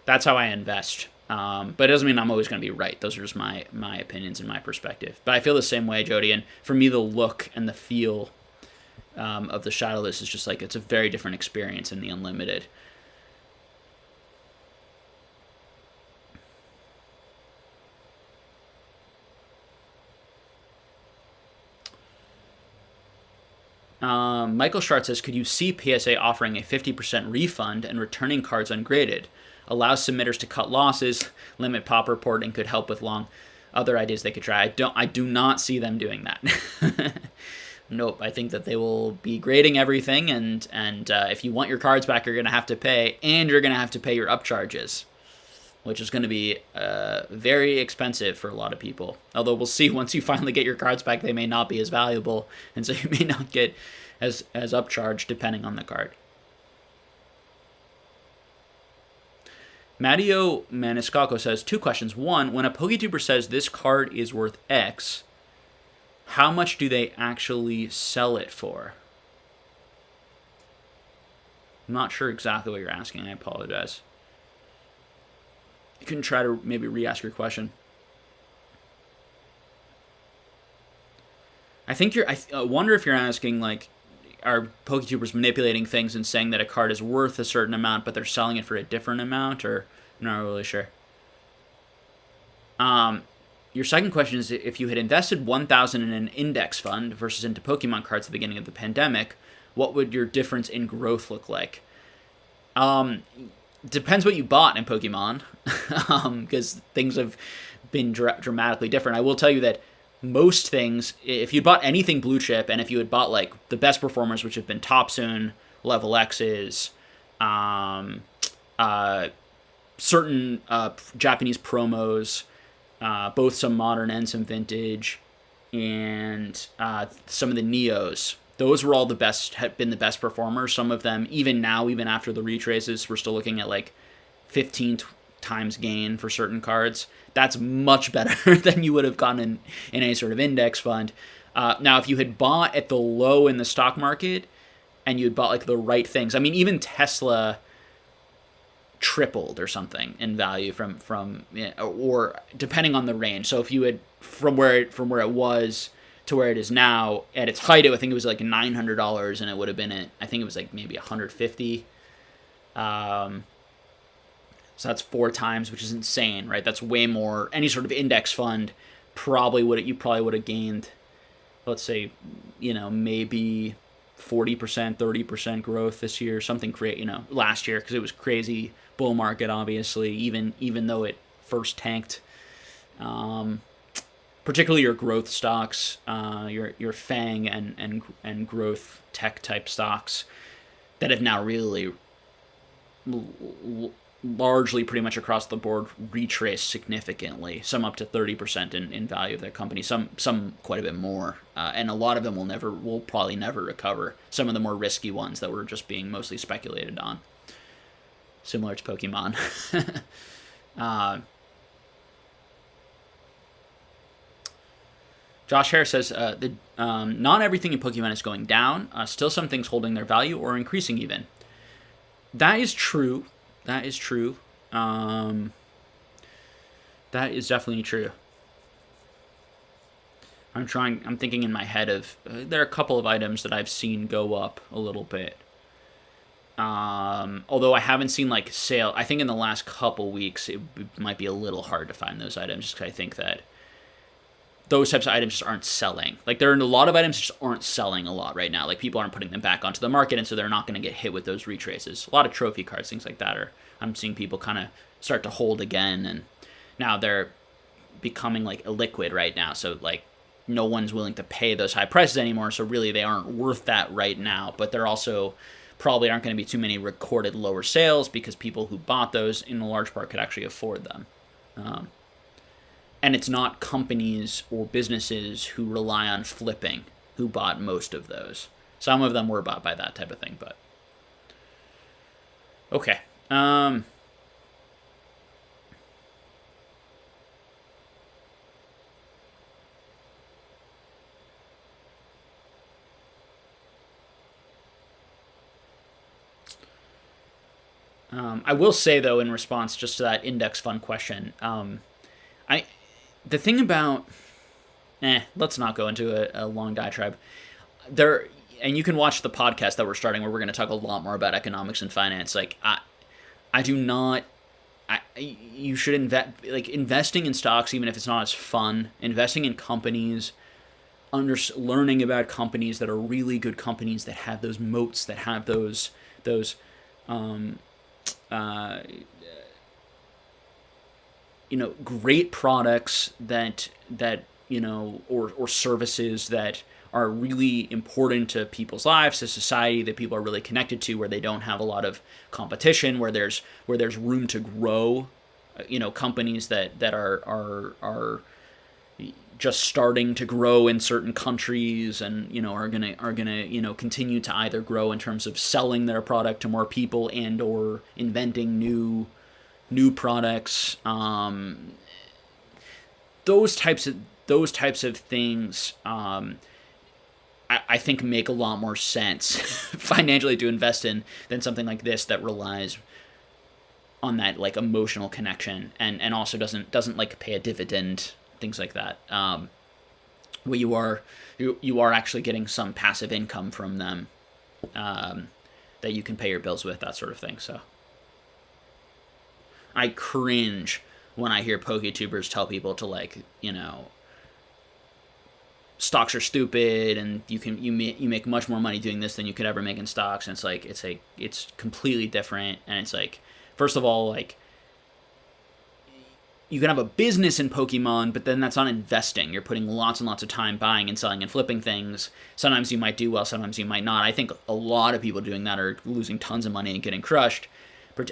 that's how I invest. But it doesn't mean I'm always going to be right. Those are just my opinions and my perspective. But I feel the same way, Jody, and for me, the look and the feel of the shadowless is just like, it's a very different experience in the Unlimited. Michael Schwartz says, could you see PSA offering a 50% refund and returning cards ungraded? Allows submitters to cut losses, limit pop reporting, could help with other ideas they could try. I do not see them doing that. Nope. I think that they will be grading everything, and if you want your cards back, you're going to have to pay, and you're going to have to pay your upcharges, which is going to be very expensive for a lot of people. Although we'll see, once you finally get your cards back, they may not be as valuable, and so you may not get as upcharged depending on the card. Matteo Maniscalco says, 2 questions. 1, when a PokeTuber says this card is worth X, how much do they actually sell it for? I'm not sure exactly what you're asking. I apologize. You can try to maybe re-ask your question. I wonder if you're asking, like, are PokeTubers manipulating things and saying that a card is worth a certain amount, but they're selling it for a different amount, or I'm not really sure. Your second question is, if you had invested $1,000 in an index fund versus into Pokemon cards at the beginning of the pandemic, what would your difference in growth look like? Depends what you bought in Pokemon, because things have been dramatically different. I will tell you that most things, if you bought anything blue chip, and if you had bought like the best performers, which have been Topsoon, Level X's, certain Japanese promos, both some modern and some vintage, and some of the Neos, those were all have been the best performers. Some of them, even now, even after the retraces, we're still looking at like 15 times gain for certain cards. That's much better than you would have gotten in any sort of index fund. Now, if you had bought at the low in the stock market and you had bought like the right things, I mean, even Tesla tripled or something in value from or depending on the range. So if you had from where it was to where it is now, at its height, I think it was like $900, and it would have been I think it was like maybe $150. So that's 4 times, which is insane, right? That's way more. Any sort of index fund you probably would have gained, let's say, maybe 40%, 30% growth this year, something last year, because it was crazy bull market, obviously, even though it first tanked. Particularly your growth stocks, your FANG and growth tech type stocks that have now really largely pretty much across the board retraced significantly, some up to 30% in value of their company, some quite a bit more, and a lot of them will probably never recover. Some of the more risky ones that were just being mostly speculated on, similar to Pokemon. Josh Harris says, not everything in Pokemon is going down, still some things holding their value or increasing even. That is true. That is true. That is definitely true. I'm thinking in my head of there are a couple of items that I've seen go up a little bit. Although I haven't seen like sale. I think in the last couple weeks it might be a little hard to find those items just because I think that those types of items just aren't selling. Like there are a lot of items that just aren't selling a lot right now. Like people aren't putting them back onto the market, and so they're not going to get hit with those retraces. A lot of trophy cards, things like that, are I'm seeing people kind of start to hold again, and now they're becoming like illiquid right now. So like no one's willing to pay those high prices anymore. So really they aren't worth that right now. But they're also probably aren't going to be too many recorded lower sales because people who bought those in a large part could actually afford them. And it's not companies or businesses who rely on flipping who bought most of those. Some of them were bought by that type of thing, but okay. I will say though, in response just to that index fund question, I the thing about let's not go into a long diatribe. There, and you can watch the podcast that we're starting where we're going to talk a lot more about economics and finance. Like I do not. You should investing in stocks, even if it's not as fun. Investing in companies, learning about companies that are really good companies that have those moats, that have those uh, great products that or services that are really important to people's lives, to society, that people are really connected to, where they don't have a lot of competition, where there's room to grow. Companies that are just starting to grow in certain countries, and are gonna continue to either grow in terms of selling their product to more people and or inventing new products. Those types of things, I think make a lot more sense financially to invest in than something like this that relies on that like emotional connection and also doesn't like pay a dividend, things like that. Where you are actually getting some passive income from them, that you can pay your bills with, that sort of thing. So I cringe when I hear PokeTubers tell people to stocks are stupid and you make much more money doing this than you could ever make in stocks. And it's completely different. And it's like, first of all, like you can have a business in Pokemon, but then that's not investing. You're putting lots and lots of time buying and selling and flipping things. Sometimes you might do well, sometimes you might not. I think a lot of people doing that are losing tons of money and getting crushed,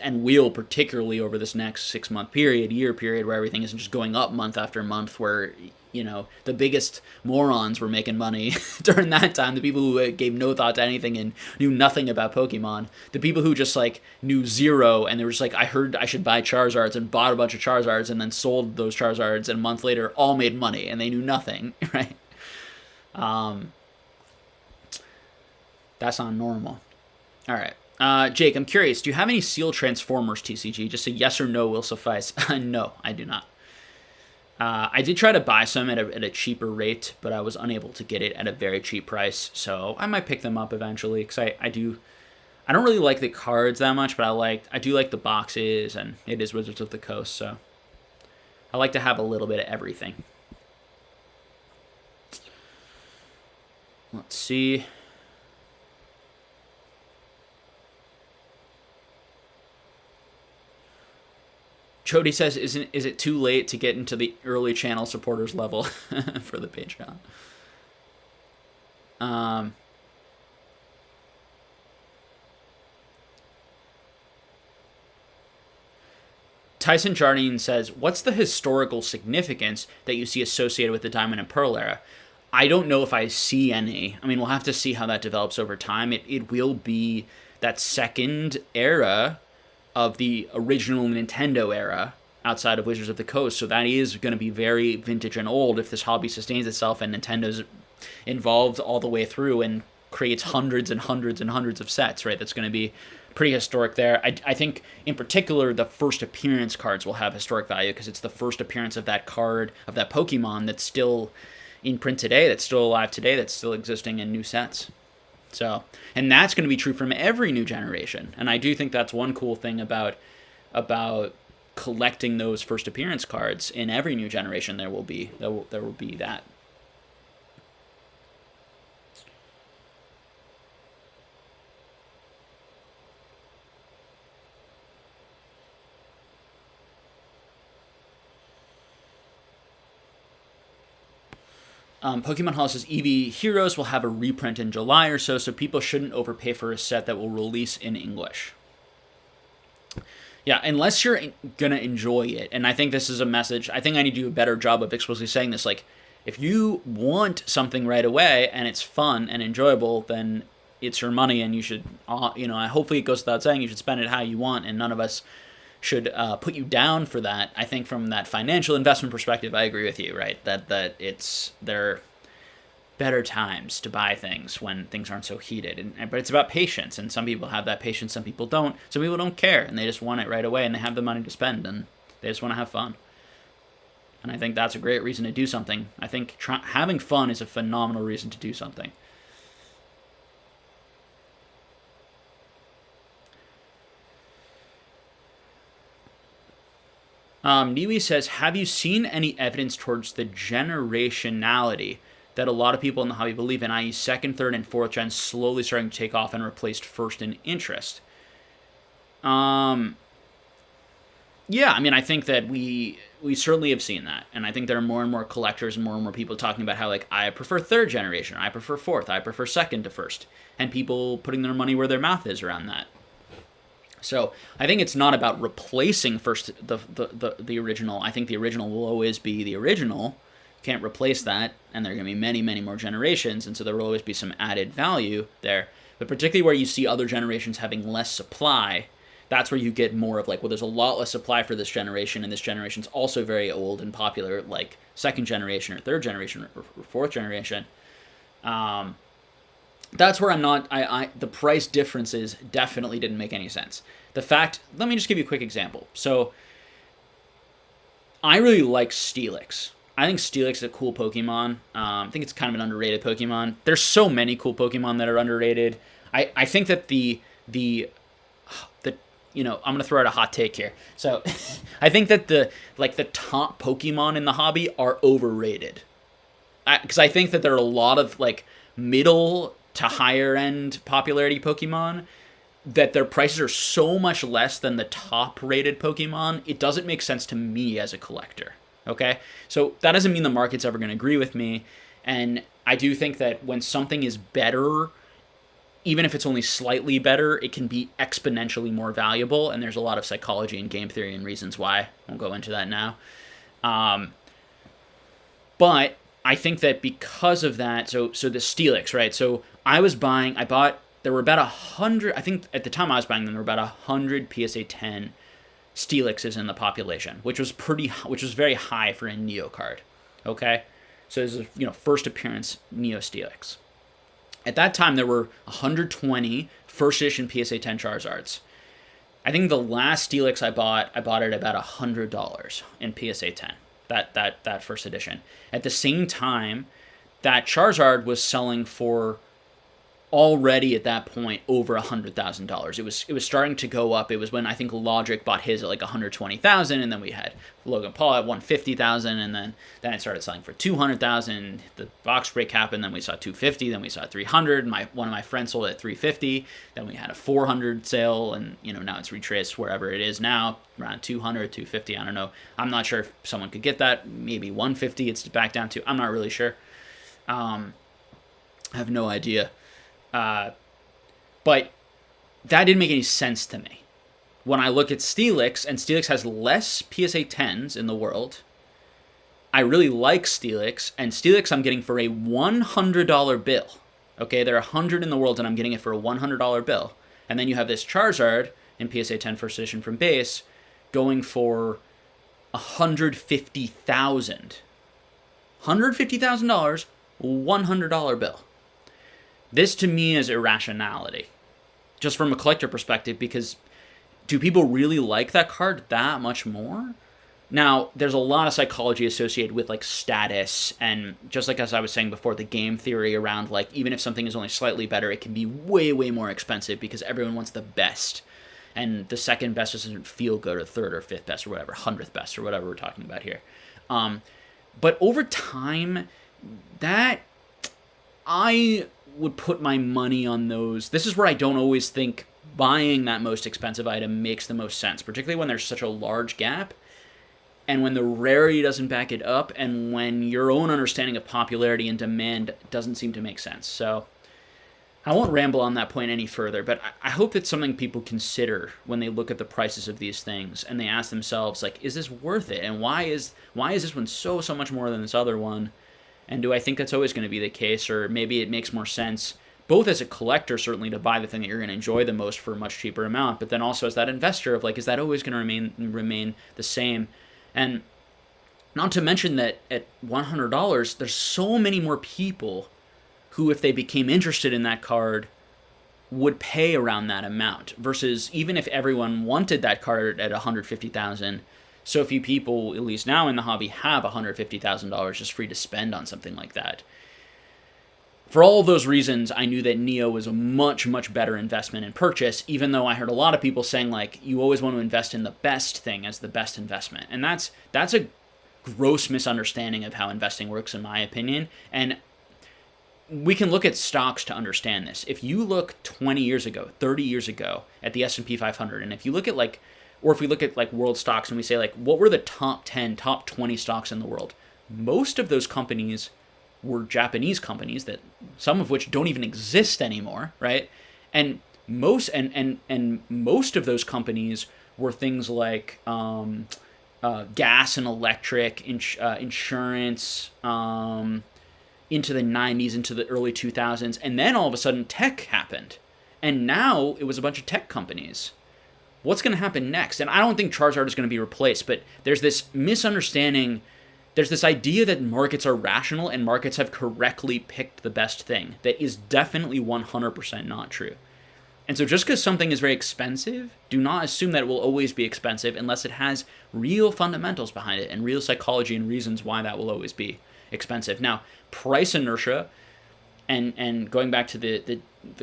and will, particularly over this next 6-month period, year period, where everything isn't just going up month after month, where the biggest morons were making money during that time. The people who gave no thought to anything and knew nothing about Pokemon. The people who just knew zero, and they were just like, I heard I should buy Charizards, and bought a bunch of Charizards and then sold those Charizards, and a month later all made money and they knew nothing, right? That's not normal. All right. Jake, I'm curious, do you have any Seal Transformers TCG? Just a yes or no will suffice. No, I do not. I did try to buy some at a cheaper rate, but I was unable to get it at a very cheap price, so I might pick them up eventually, because I don't really like the cards that much, but I do like the boxes, and it is Wizards of the Coast, so I like to have a little bit of everything. Let's see. Chody says, is it too late to get into the early channel supporters level for the Patreon? Tyson Jardine says, what's the historical significance that you see associated with the Diamond and Pearl era? I don't know if I see any. I mean, we'll have to see how that develops over time. It will be that second era of the original Nintendo era outside of Wizards of the Coast. So that is going to be very vintage and old if this hobby sustains itself and Nintendo's involved all the way through and creates hundreds and hundreds and hundreds of sets, right? That's going to be pretty historic there. I think, in particular, the first appearance cards will have historic value because it's the first appearance of that card, of that Pokemon, that's still in print today, that's still alive today, that's still existing in new sets. So, and that's going to be true from every new generation. And I do think that's one cool thing about collecting those first appearance cards. In every new generation, there will be that. Pokemon Hall says Eevee Heroes will have a reprint in July or so people shouldn't overpay for a set that will release in English. Yeah, unless you're going to enjoy it. And I think this is a message. I think I need to do a better job of explicitly saying this. Like, if you want something right away and it's fun and enjoyable, then it's your money and you should, hopefully it goes without saying, you should spend it how you want, and none of us should put you down for that. I think from that financial investment perspective, I agree with you, right? That there are better times to buy things when things aren't so heated. But it's about patience, and some people have that patience, some people don't. Some people don't care, and they just want it right away, and they have the money to spend, and they just want to have fun. And I think that's a great reason to do something. I think having fun is a phenomenal reason to do something. Niwi says, have you seen any evidence towards the generationality that a lot of people in the hobby believe in, i.e. second, third, and fourth gen slowly starting to take off and replaced first in interest? Yeah, I mean, I think that we certainly have seen that. And I think there are more and more collectors and more people talking about how, like, I prefer third generation, I prefer fourth, I prefer second to first. And people putting their money where their mouth is around that. So I think it's not about replacing first the original. I think the original will always be the original. You can't replace that, and there are going to be many, many more generations, and so there will always be some added value there. But particularly where you see other generations having less supply, that's where you get more of like, well, there's a lot less supply for this generation, and this generation's also very old and popular, like second generation or third generation or fourth generation. That's where I'm not, the price differences definitely didn't make any sense. Let me just give you a quick example. So, I really like Steelix. I think Steelix is a cool Pokemon. I think it's kind of an underrated Pokemon. There's so many cool Pokemon that are underrated. I think that I'm going to throw out a hot take here. So, I think that the top Pokemon in the hobby are overrated. Because I think that there are a lot of, like, middle to higher end popularity Pokemon that their prices are so much less than the top rated Pokemon, it doesn't make sense to me as a collector. Okay? So that doesn't mean the market's ever going to agree with me. And I do think that when something is better, even if it's only slightly better, it can be exponentially more valuable. And there's a lot of psychology and game theory and reasons why. I won't go into that now. But I think that because of that, so the Steelix, right? So there were about 100, I think at the time I was buying them, there were about 100 PSA 10 Steelixes in the population, which was very high for a Neo card, okay? So this is, first appearance Neo Steelix. At that time, there were 120 first edition PSA 10 Charizards. I think the last Steelix I bought at about $100 in PSA 10. That first edition. At the same time, that Charizard was selling for already at that point over $100,000. It was starting to go up. It was when I think Logic bought his at like $120,000, and then we had Logan Paul at $150,000, and then it started selling for $200,000. The box break happened, then we saw $250,000, then we saw $300,000. One of my friends sold it at $350,000. Then we had a $400,000 sale, and now it's retraced wherever it is now, around $200,000, $250,000. I don't know. I'm not sure if someone could get that. Maybe $150,000. It's back down to. I'm not really sure. I have no idea. But that didn't make any sense to me. When I look at Steelix, and Steelix has less PSA 10s in the world, I really like Steelix, and Steelix I'm getting for a $100 bill. Okay, there are 100 in the world, and I'm getting it for a $100 bill. And then you have this Charizard in PSA 10 first edition from base going for $150,000. $150,000, $100 bill. This to me is irrationality, just from a collector perspective, because do people really like that card that much more? Now, there's a lot of psychology associated with like status, and just like as I was saying before, the game theory around like even if something is only slightly better, it can be way, way more expensive because everyone wants the best. And the second best doesn't feel good, or third or fifth best or whatever, 100th best or whatever we're talking about here. But over time, that I would put my money on those. This is where I don't always think buying that most expensive item makes the most sense, particularly when there's such a large gap and when the rarity doesn't back it up and when your own understanding of popularity and demand doesn't seem to make sense. So I won't ramble on that point any further, but I hope it's something people consider when they look at the prices of these things and they ask themselves, like, is this worth it? And why is this one so much more than this other one? And do I think that's always going to be the case? Or maybe it makes more sense, both as a collector, certainly, to buy the thing that you're going to enjoy the most for a much cheaper amount, but then also as that investor of, like, is that always going to remain the same? And not to mention that at $100, there's so many more people who, if they became interested in that card, would pay around that amount, versus even if everyone wanted that card at $150,000, so few people, at least now in the hobby, have $150,000 just free to spend on something like that. For all of those reasons, I knew that Neo was a much, much better investment and purchase, even though I heard a lot of people saying, like, you always want to invest in the best thing as the best investment. And that's a gross misunderstanding of how investing works, in my opinion. And we can look at stocks to understand this. If you look 20 years ago, 30 years ago at the S&P 500, and if you look at if we look at like world stocks and we say, like, what were the top 10, top 20 stocks in the world? Most of those companies were Japanese companies, that some of which don't even exist anymore, right? And most of those companies were things like gas and electric, insurance, into the 90s, into the early 2000s, and then all of a sudden tech happened. And now it was a bunch of tech companies. What's going to happen next? And I don't think Charizard is going to be replaced, but there's this misunderstanding. There's this idea that markets are rational and markets have correctly picked the best thing. That is definitely 100% not true. And so just because something is very expensive, do not assume that it will always be expensive unless it has real fundamentals behind it and real psychology and reasons why that will always be expensive. Now, price inertia and going back to the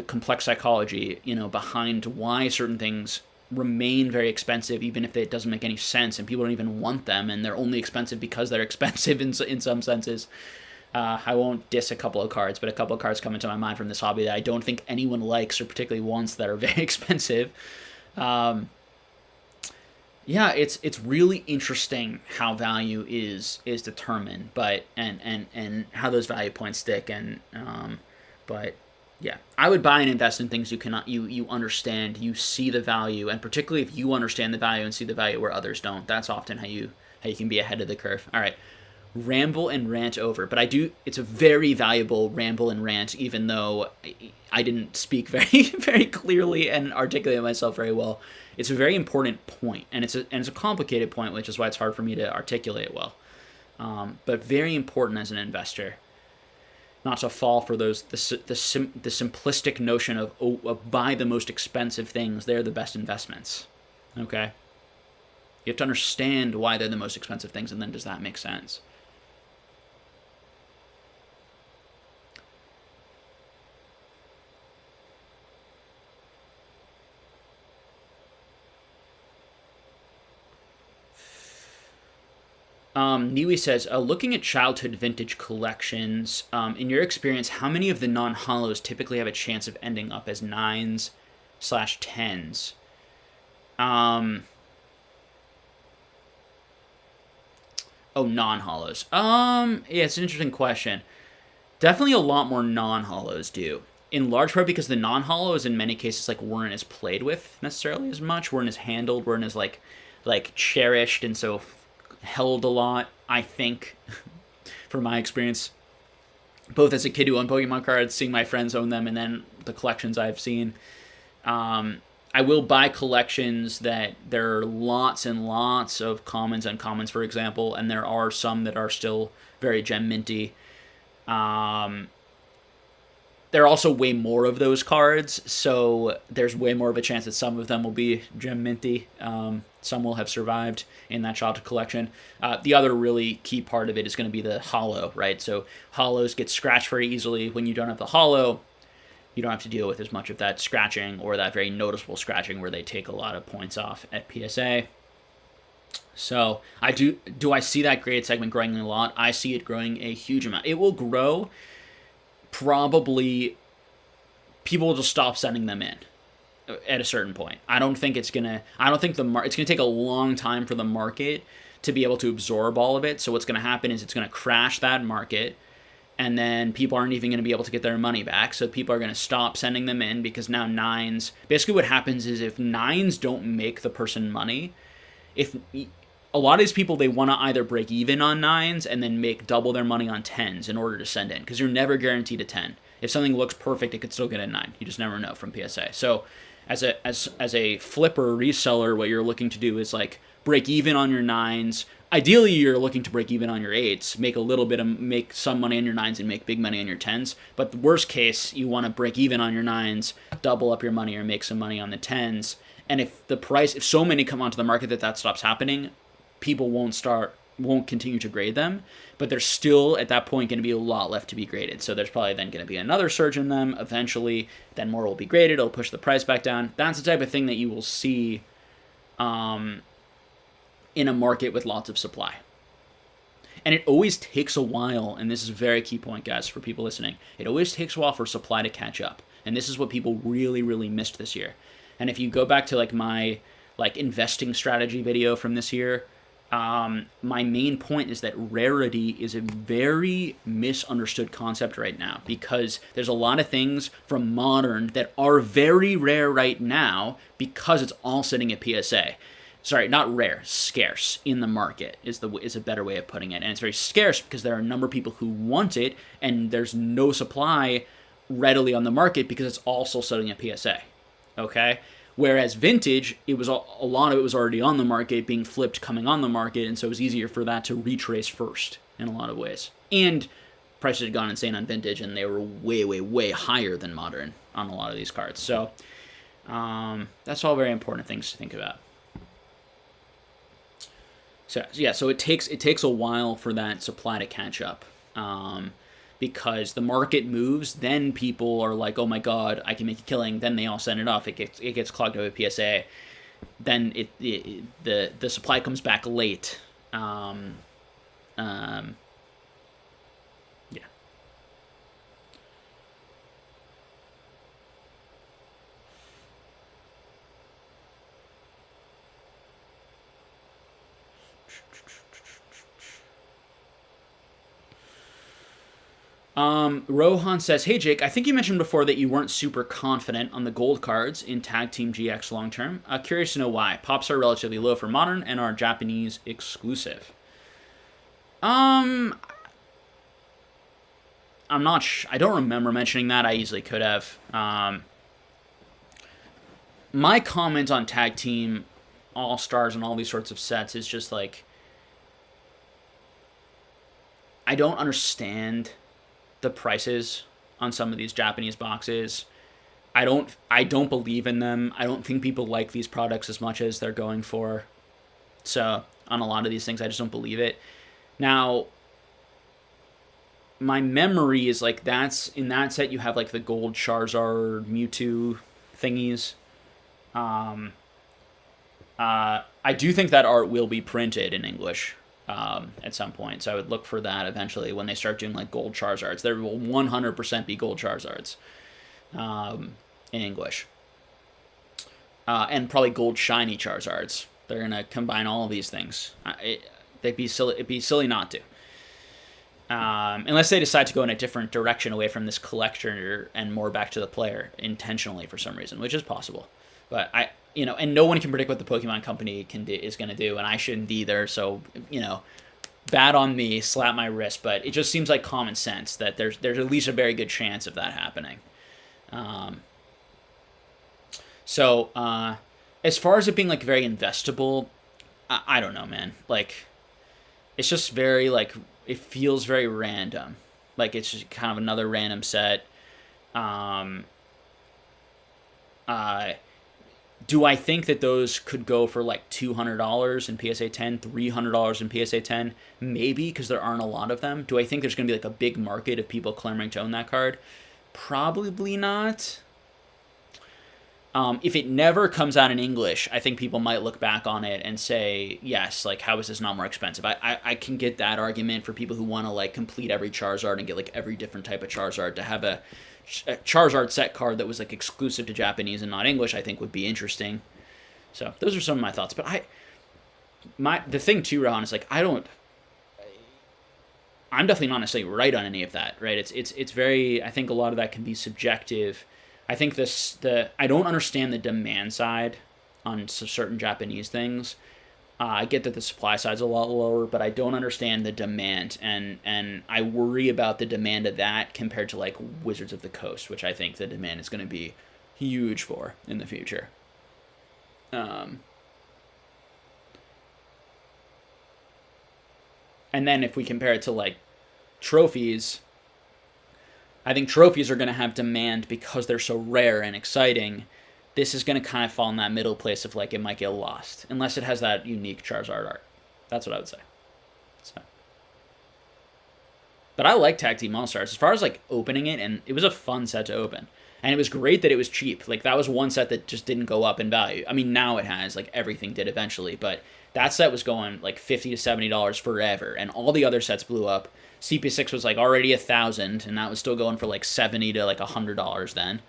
complex psychology, behind why certain things remain very expensive, even if it doesn't make any sense and people don't even want them, and they're only expensive because they're expensive in some senses. I won't diss a couple of cards, but a couple of cards come into my mind from this hobby that I don't think anyone likes or particularly wants that are very expensive. Yeah, it's really interesting how value is determined, but and how those value points stick, and but yeah, I would buy and invest in things you understand, you see the value, and particularly if you understand the value and see the value where others don't. That's often how you can be ahead of the curve. All right, ramble and rant over, but it's a very valuable ramble and rant, even though I didn't speak very very clearly and articulate myself very well. It's a very important point, and it's a complicated point, which is why it's hard for me to articulate well. But very important as an investor, not to fall for the simplistic notion of buy the most expensive things. They're the best investments. Okay, you have to understand why they're the most expensive things, and then does that make sense? Niwi says, looking at childhood vintage collections, in your experience, how many of the non-hollows typically have a chance of ending up as 9/10s? Non-hollows. Yeah, it's an interesting question. Definitely a lot more non-hollows do. In large part because the non-hollows in many cases weren't as played with necessarily as much, weren't as handled, weren't as like cherished, and so held a lot, I think, from my experience, both as a kid who owned Pokemon cards, seeing my friends own them, and then the collections I've seen. I will buy collections that there are lots and lots of commons and uncommons, for example, and there are some that are still very gem minty. there are also way more of those cards, so there's way more of a chance that some of them will be gem minty. Some will have survived in that childhood collection. The other really key part of it is going to be the holo, right? So holos get scratched very easily. When you don't have the holo, you don't have to deal with as much of that scratching or that very noticeable scratching where they take a lot of points off at PSA. So I see that grade segment growing a lot? I see it growing a huge amount. It will grow. Probably people will just stop sending them in at a certain point. I don't think it's gonna take a long time for the market to be able to absorb all of it. So what's gonna happen is it's gonna crash that market, and then people aren't even gonna be able to get their money back. So people are gonna stop sending them in because now nines. Basically, what happens is if nines don't make the person money, if a lot of these people, they want to either break even on nines and then make double their money on tens in order to send in, because you're never guaranteed a 10. If something looks perfect, it could still get a 9. You just never know from PSA. So as a flipper reseller, what you're looking to do is like break even on your 9s. Ideally, you're looking to break even on your 8s, make some money on your 9s and make big money on your 10s. But the worst case, you want to break even on your 9s, double up your money, or make some money on the 10s. And if so many come onto the market that stops happening, people won't continue to grade them, but there's still at that point going to be a lot left to be graded. So there's probably then going to be another surge in them eventually. Then more will be graded. It'll push the price back down. That's the type of thing that you will see in a market with lots of supply. And it always takes a while, and this is a very key point, guys, for people listening. It always takes a while for supply to catch up. And this is what people really, really missed this year. And if you go back to my investing strategy video from this year, my main point is that rarity is a very misunderstood concept right now, because there's a lot of things from Modern that are very rare right now because it's all sitting at PSA. Sorry, not rare, scarce in the market is a better way of putting it. And it's very scarce because there are a number of people who want it, and there's no supply readily on the market because it's also sitting at PSA. Okay? Whereas vintage, a lot of it was already on the market, being flipped, coming on the market, and so it was easier for that to retrace first in a lot of ways. And prices had gone insane on vintage, and they were way, way, way higher than modern on a lot of these cards. So that's all very important things to think about. So yeah, so it takes a while for that supply to catch up. Because the market moves, then people are like, oh my god, I can make a killing. Then they all send it off. It gets clogged up at PSA. Then the supply comes back late. Yeah. Rohan says, hey Jake, I think you mentioned before that you weren't super confident on the gold cards in Tag Team GX long term. Curious to know why. Pops are relatively low for Modern and are Japanese exclusive. I'm not I don't remember mentioning that. I easily could have. My comment on Tag Team All-Stars and all these sorts of sets is just like, I don't understand the prices on some of these Japanese boxes. I don't believe in them. I don't think people like these products as much as they're going for. So on a lot of these things, I just don't believe it. Now, my memory is like that's in that set you have like the gold Charizard, Mewtwo thingies. I do think that art will be printed in English at some point, so I would look for that eventually when they start doing like gold Charizards. There will 100% be gold Charizards in English, and probably gold shiny Charizards. They're gonna combine all of these things. It'd be silly not to. Unless they decide to go in a different direction away from this collector and more back to the player intentionally for some reason, which is possible. But and no one can predict what the Pokemon Company is going to do, and I shouldn't either. So, bad on me, slap my wrist. But it just seems like common sense that there's at least a very good chance of that happening. So, as far as it being like very investable, I don't know, man. Like, it's just very like it feels very random. Like it's just kind of another random set. Um, uh, do I think that those could go for like $200 in PSA 10, $300 in PSA 10? Maybe, because there aren't a lot of them. Do I think there's going to be like a big market of people clamoring to own that card? Probably not. If it never comes out in English, I think people might look back on it and say, yes, like, how is this not more expensive? I can get that argument for people who want to, like, complete every Charizard and get, like, every different type of Charizard. To have a Charizard set card that was, like, exclusive to Japanese and not English, I think would be interesting. So those are some of my thoughts. But the thing, too, Rohan, is, like, I'm definitely not necessarily right on any of that, right? It's very, I think a lot of that can be subjective. I think I don't understand the demand side on certain Japanese things. I get that the supply side's a lot lower, but I don't understand the demand, and I worry about the demand of that compared to like Wizards of the Coast, which I think the demand is going to be huge for in the future. And then if we compare it to like trophies, I think trophies are going to have demand because they're so rare and exciting. This is going to kind of fall in that middle place of like it might get lost unless it has that unique Charizard art. That's what I would say. So, but I like Tag Team All Stars as far as like opening it, and it was a fun set to open, and it was great that it was cheap. Like that was one set that just didn't go up in value. I mean, now it has, like everything did eventually, but that set was going like $50 to $70 forever, and all the other sets blew up. CP6 was like already $1,000, and that was still going for like $70 to like $100 then.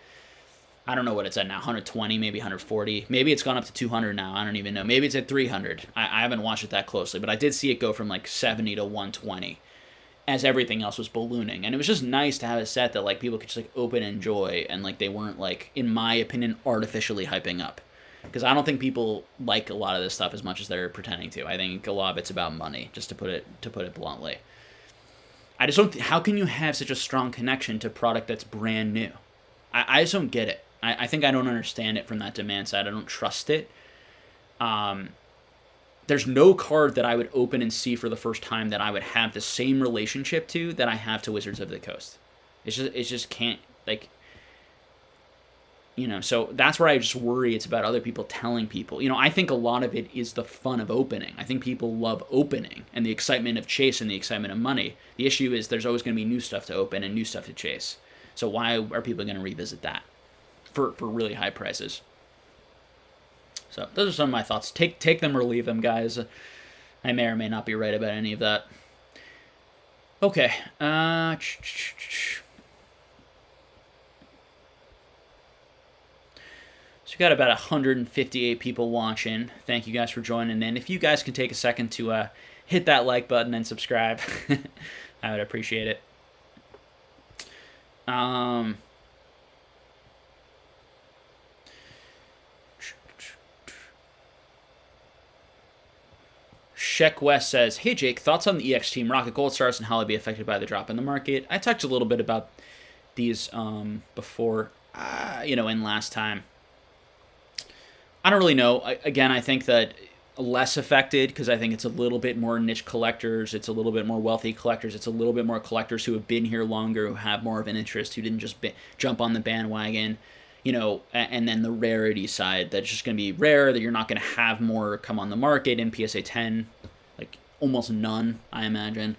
I don't know what it's at now, 120, maybe 140. Maybe it's gone up to 200 now. I don't even know. Maybe it's at 300. I haven't watched it that closely, but I did see it go from like 70 to 120 as everything else was ballooning. And it was just nice to have a set that like people could just like open and enjoy, and like they weren't like, in my opinion, artificially hyping up. Because I don't think people like a lot of this stuff as much as they're pretending to. I think a lot of it's about money, just to put it bluntly. I just don't. How can you have such a strong connection to product that's brand new? I just don't get it. I think I don't understand it from that demand side. I don't trust it. There's no card that I would open and see for the first time that I would have the same relationship to that I have to Wizards of the Coast. It just can't, like, so that's where I just worry it's about other people telling people. I think a lot of it is the fun of opening. I think people love opening and the excitement of chase and the excitement of money. The issue is there's always going to be new stuff to open and new stuff to chase. So why are people going to revisit that for really high prices? So those are some of my thoughts. Take them or leave them, guys. I may or may not be right about any of that. Okay. So we got about 158 people watching. Thank you guys for joining in. If you guys can take a second to hit that like button and subscribe, I would appreciate it. Sheck West says, "Hey Jake, thoughts on the EX Team Rocket Gold Stars and how they'll be affected by the drop in the market?" I talked a little bit about these before, in last time. I don't really know. Again, I think that less affected because I think it's a little bit more niche collectors. It's a little bit more wealthy collectors. It's a little bit more collectors who have been here longer, who have more of an interest, who didn't just jump on the bandwagon. And then the rarity side, that's just going to be rare, that you're not going to have more come on the market in PSA 10, like almost none, I imagine,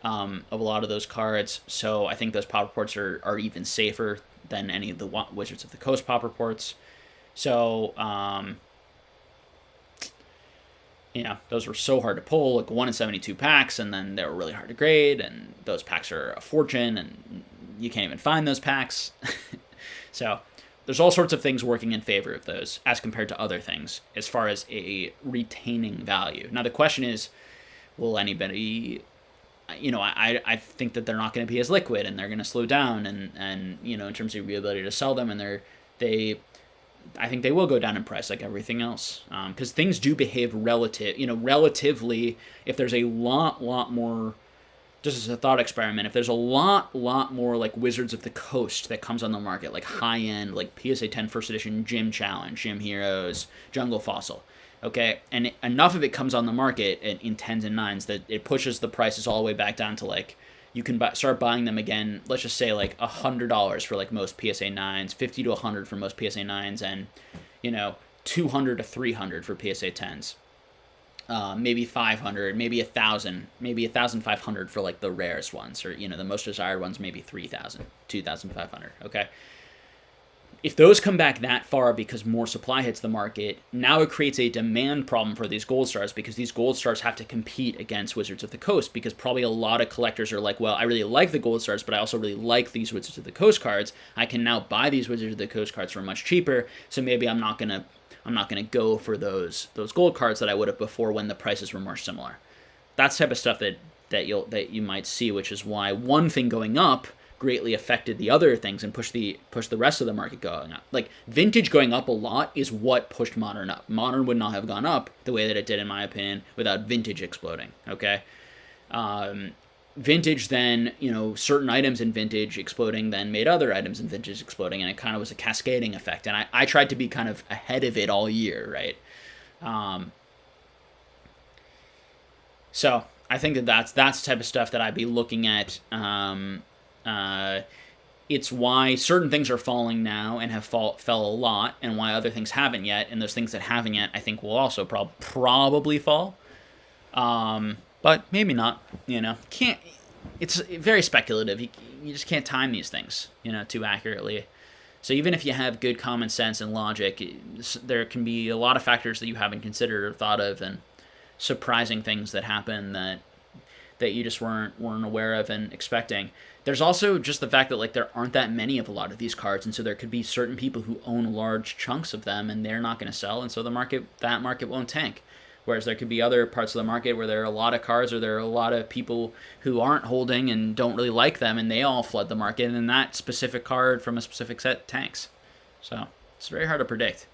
of a lot of those cards. So I think those pop reports are even safer than any of the Wizards of the Coast pop reports. So, those were so hard to pull, like 1 in 72 packs, and then they were really hard to grade, and those packs are a fortune, and you can't even find those packs. So there's all sorts of things working in favor of those as compared to other things as far as a retaining value. Now, the question is, will anybody, I think that they're not going to be as liquid, and they're going to slow down, and in terms of your ability to sell them, and I think they will go down in price like everything else, because things do behave relatively. If there's a lot more, just as a thought experiment, if there's a lot more like Wizards of the Coast that comes on the market, like high end, like PSA 10 First Edition Gym Challenge, Gym Heroes, Jungle Fossil, okay, and enough of it comes on the market in 10s and 9s that it pushes the prices all the way back down to like you can start buying them again. Let's just say like $100 for like most PSA 9s, 50 to 100 for most PSA 9s, and 200 to 300 for PSA 10s. Maybe 500, maybe 1,000, maybe 1,500 for like the rarest ones, or the most desired ones, maybe 3,000, 2,500. Okay. If those come back that far because more supply hits the market, now it creates a demand problem for these gold stars, because these gold stars have to compete against Wizards of the Coast, because probably a lot of collectors are like, well, I really like the gold stars, but I also really like these Wizards of the Coast cards. I can now buy these Wizards of the Coast cards for much cheaper, so maybe I'm not gonna go for those gold cards that I would have before when the prices were more similar. That's the type of stuff that you might see, which is why one thing going up greatly affected the other things and pushed the rest of the market going up. Like vintage going up a lot is what pushed modern up. Modern would not have gone up the way that it did, in my opinion, without vintage exploding. Okay. Vintage then, certain items in vintage exploding then made other items in vintage exploding, and it kind of was a cascading effect. And I tried to be kind of ahead of it all year, right? So I think that's the type of stuff that I'd be looking at. It's why certain things are falling now and have fell a lot, and why other things haven't yet. And those things that haven't yet, I think, will also probably fall. But maybe not. Can't. It's very speculative. You just can't time these things, too accurately. So even if you have good common sense and logic, there can be a lot of factors that you haven't considered or thought of, and surprising things that happen that you just weren't aware of and expecting. There's also just the fact that like there aren't that many of a lot of these cards, and so there could be certain people who own large chunks of them and they're not going to sell, and so that market won't tank. Whereas there could be other parts of the market where there are a lot of cards, or there are a lot of people who aren't holding and don't really like them, and they all flood the market, and then that specific card from a specific set tanks. So it's very hard to predict.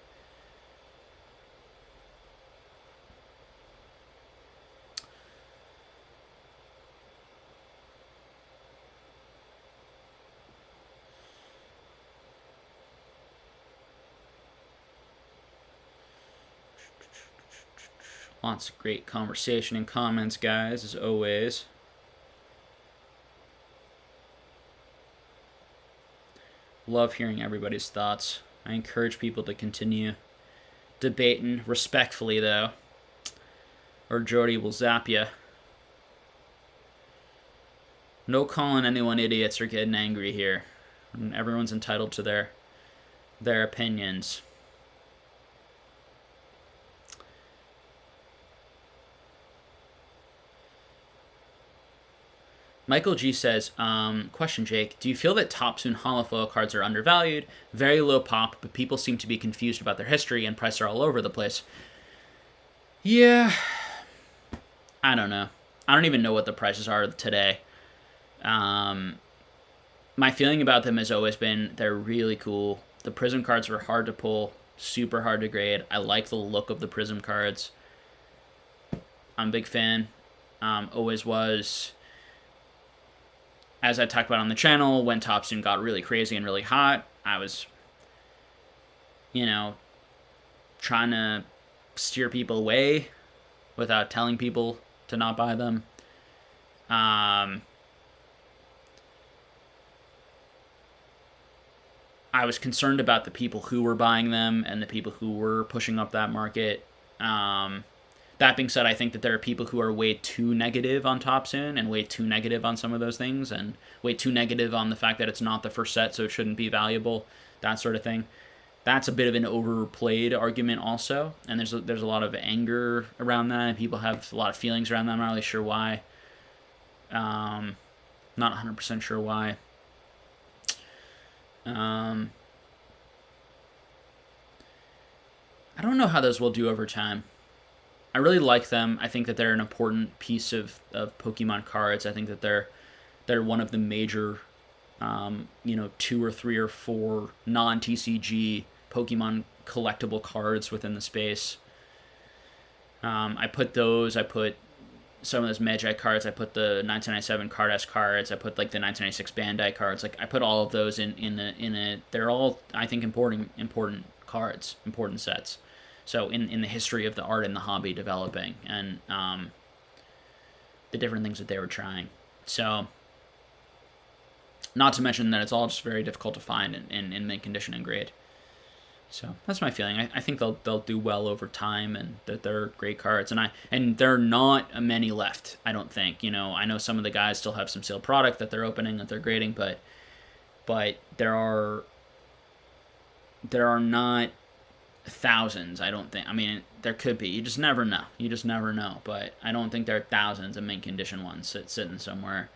Lots of great conversation and comments, guys, as always. Love hearing everybody's thoughts. I encourage people to continue debating respectfully, though, or Jody will zap you. No calling anyone idiots or getting angry here. Everyone's entitled to their opinions. Michael G says, question, Jake. Do you feel that Topsoon holofoil cards are undervalued? Very low pop, but people seem to be confused about their history and prices are all over the place. Yeah. I don't know. I don't even know what the prices are today. My feeling about them has always been they're really cool. The Prism cards were hard to pull, super hard to grade. I like the look of the Prism cards. I'm a big fan. Always was. As I talked about on the channel, when Topsoon got really crazy and really hot, I was, trying to steer people away without telling people to not buy them. I was concerned about the people who were buying them and the people who were pushing up that market. That being said, I think that there are people who are way too negative on Topsoon and way too negative on some of those things, and way too negative on the fact that it's not the first set, so it shouldn't be valuable, that sort of thing. That's a bit of an overplayed argument also, and there's a lot of anger around that, and people have a lot of feelings around that. I'm not really sure why. Not 100% sure why. I don't know how those will do over time. I really like them. I think that they're an important piece of Pokemon cards. I think that they're one of the major, 2 or 3 or 4 non-TCG Pokemon collectible cards within the space. I put some of those Magi cards. I put the 1997 Card-S cards. I put like the 1996 Bandai cards. Like I put all of those in a. They're all, I think, important cards, important sets. So in the history of the art and the hobby developing, and the different things that they were trying. So Not to mention that it's all just very difficult to find in mint condition and grade. So that's my feeling. I think they'll do well over time, and that they're great cards. And there are not many left. I don't think. I know some of the guys still have some sealed product that they're opening, that they're grading, but there are not thousands. I don't think. I mean, there could be. You just never know. But I don't think there are thousands of mint condition ones sitting somewhere.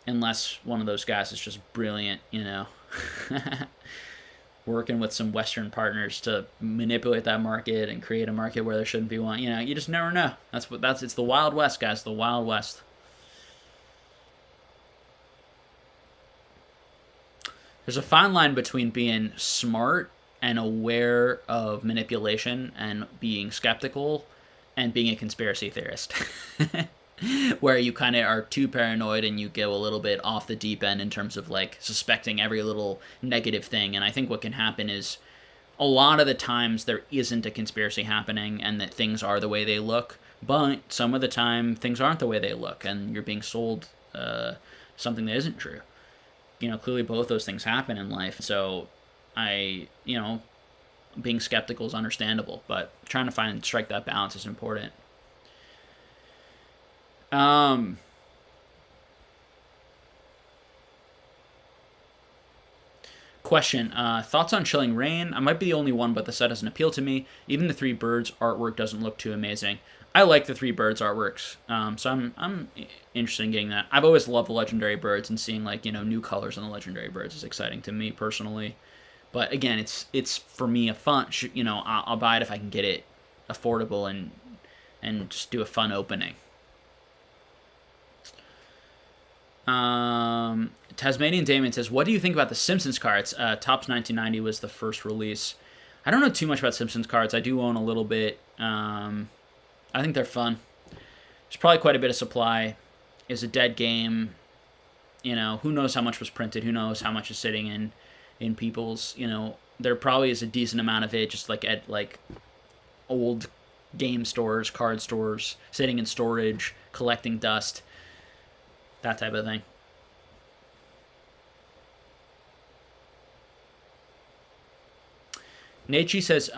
Unless one of those guys is just brilliant. Working with some Western partners to manipulate that market and create a market where there shouldn't be one. You just never know. It's the Wild West, guys. The Wild West. There's a fine line between being smart and aware of manipulation and being skeptical and being a conspiracy theorist. Where you kind of are too paranoid and you go a little bit off the deep end in terms of like suspecting every little negative thing. And I think what can happen is a lot of the times there isn't a conspiracy happening and that things are the way they look, but some of the time things aren't the way they look and you're being sold something that isn't true. Clearly both those things happen in life. So being skeptical is understandable, but trying to strike that balance is important. Question, thoughts on Chilling Reign? I might be the only one, but the set doesn't appeal to me. Even the Three Birds artwork doesn't look too amazing. I like the Three Birds artworks, so I'm interested in getting that. I've always loved the Legendary Birds, and seeing new colors on the Legendary Birds is exciting to me personally. But again, it's for me a fun. I'll buy it if I can get it affordable and just do a fun opening. Tasmanian Damon says, what do you think about the Simpsons cards? Topps 1990 was the first release. I don't know too much about Simpsons cards. I do own a little bit. I think they're fun. There's probably quite a bit of supply. It's a dead game. Who knows how much was printed? Who knows how much is sitting in people's, there probably is a decent amount of it just like at old game stores, card stores, sitting in storage, collecting dust. That type of thing. Naichi says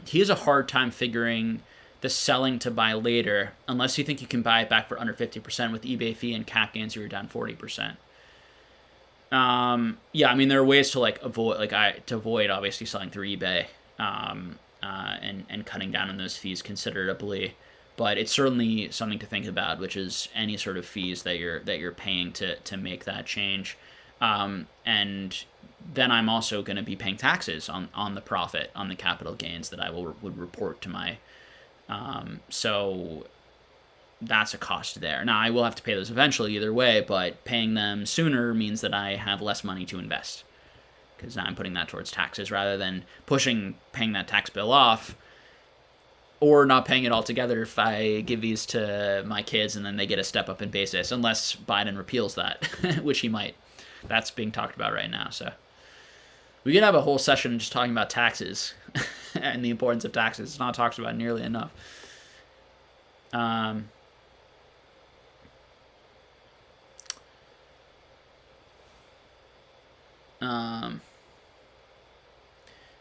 he has a hard time figuring the selling to buy later unless you think you can buy it back for under 50% with eBay fee and cap gains you're down 40%. Yeah, I mean there are ways to avoid obviously selling through eBay and cutting down on those fees considerably. But it's certainly something to think about, which is any sort of fees that you're paying to make that change. And then I'm also going to be paying taxes on the profit, on the capital gains that I would report to my. So that's a cost there. Now, I will have to pay those eventually either way, but paying them sooner means that I have less money to invest because I'm putting that towards taxes rather than paying that tax bill off. Or not paying it altogether if I give these to my kids and then they get a step up in basis, unless Biden repeals that, which he might. That's being talked about right now. So we could have a whole session just talking about taxes and the importance of taxes. It's not talked about nearly enough.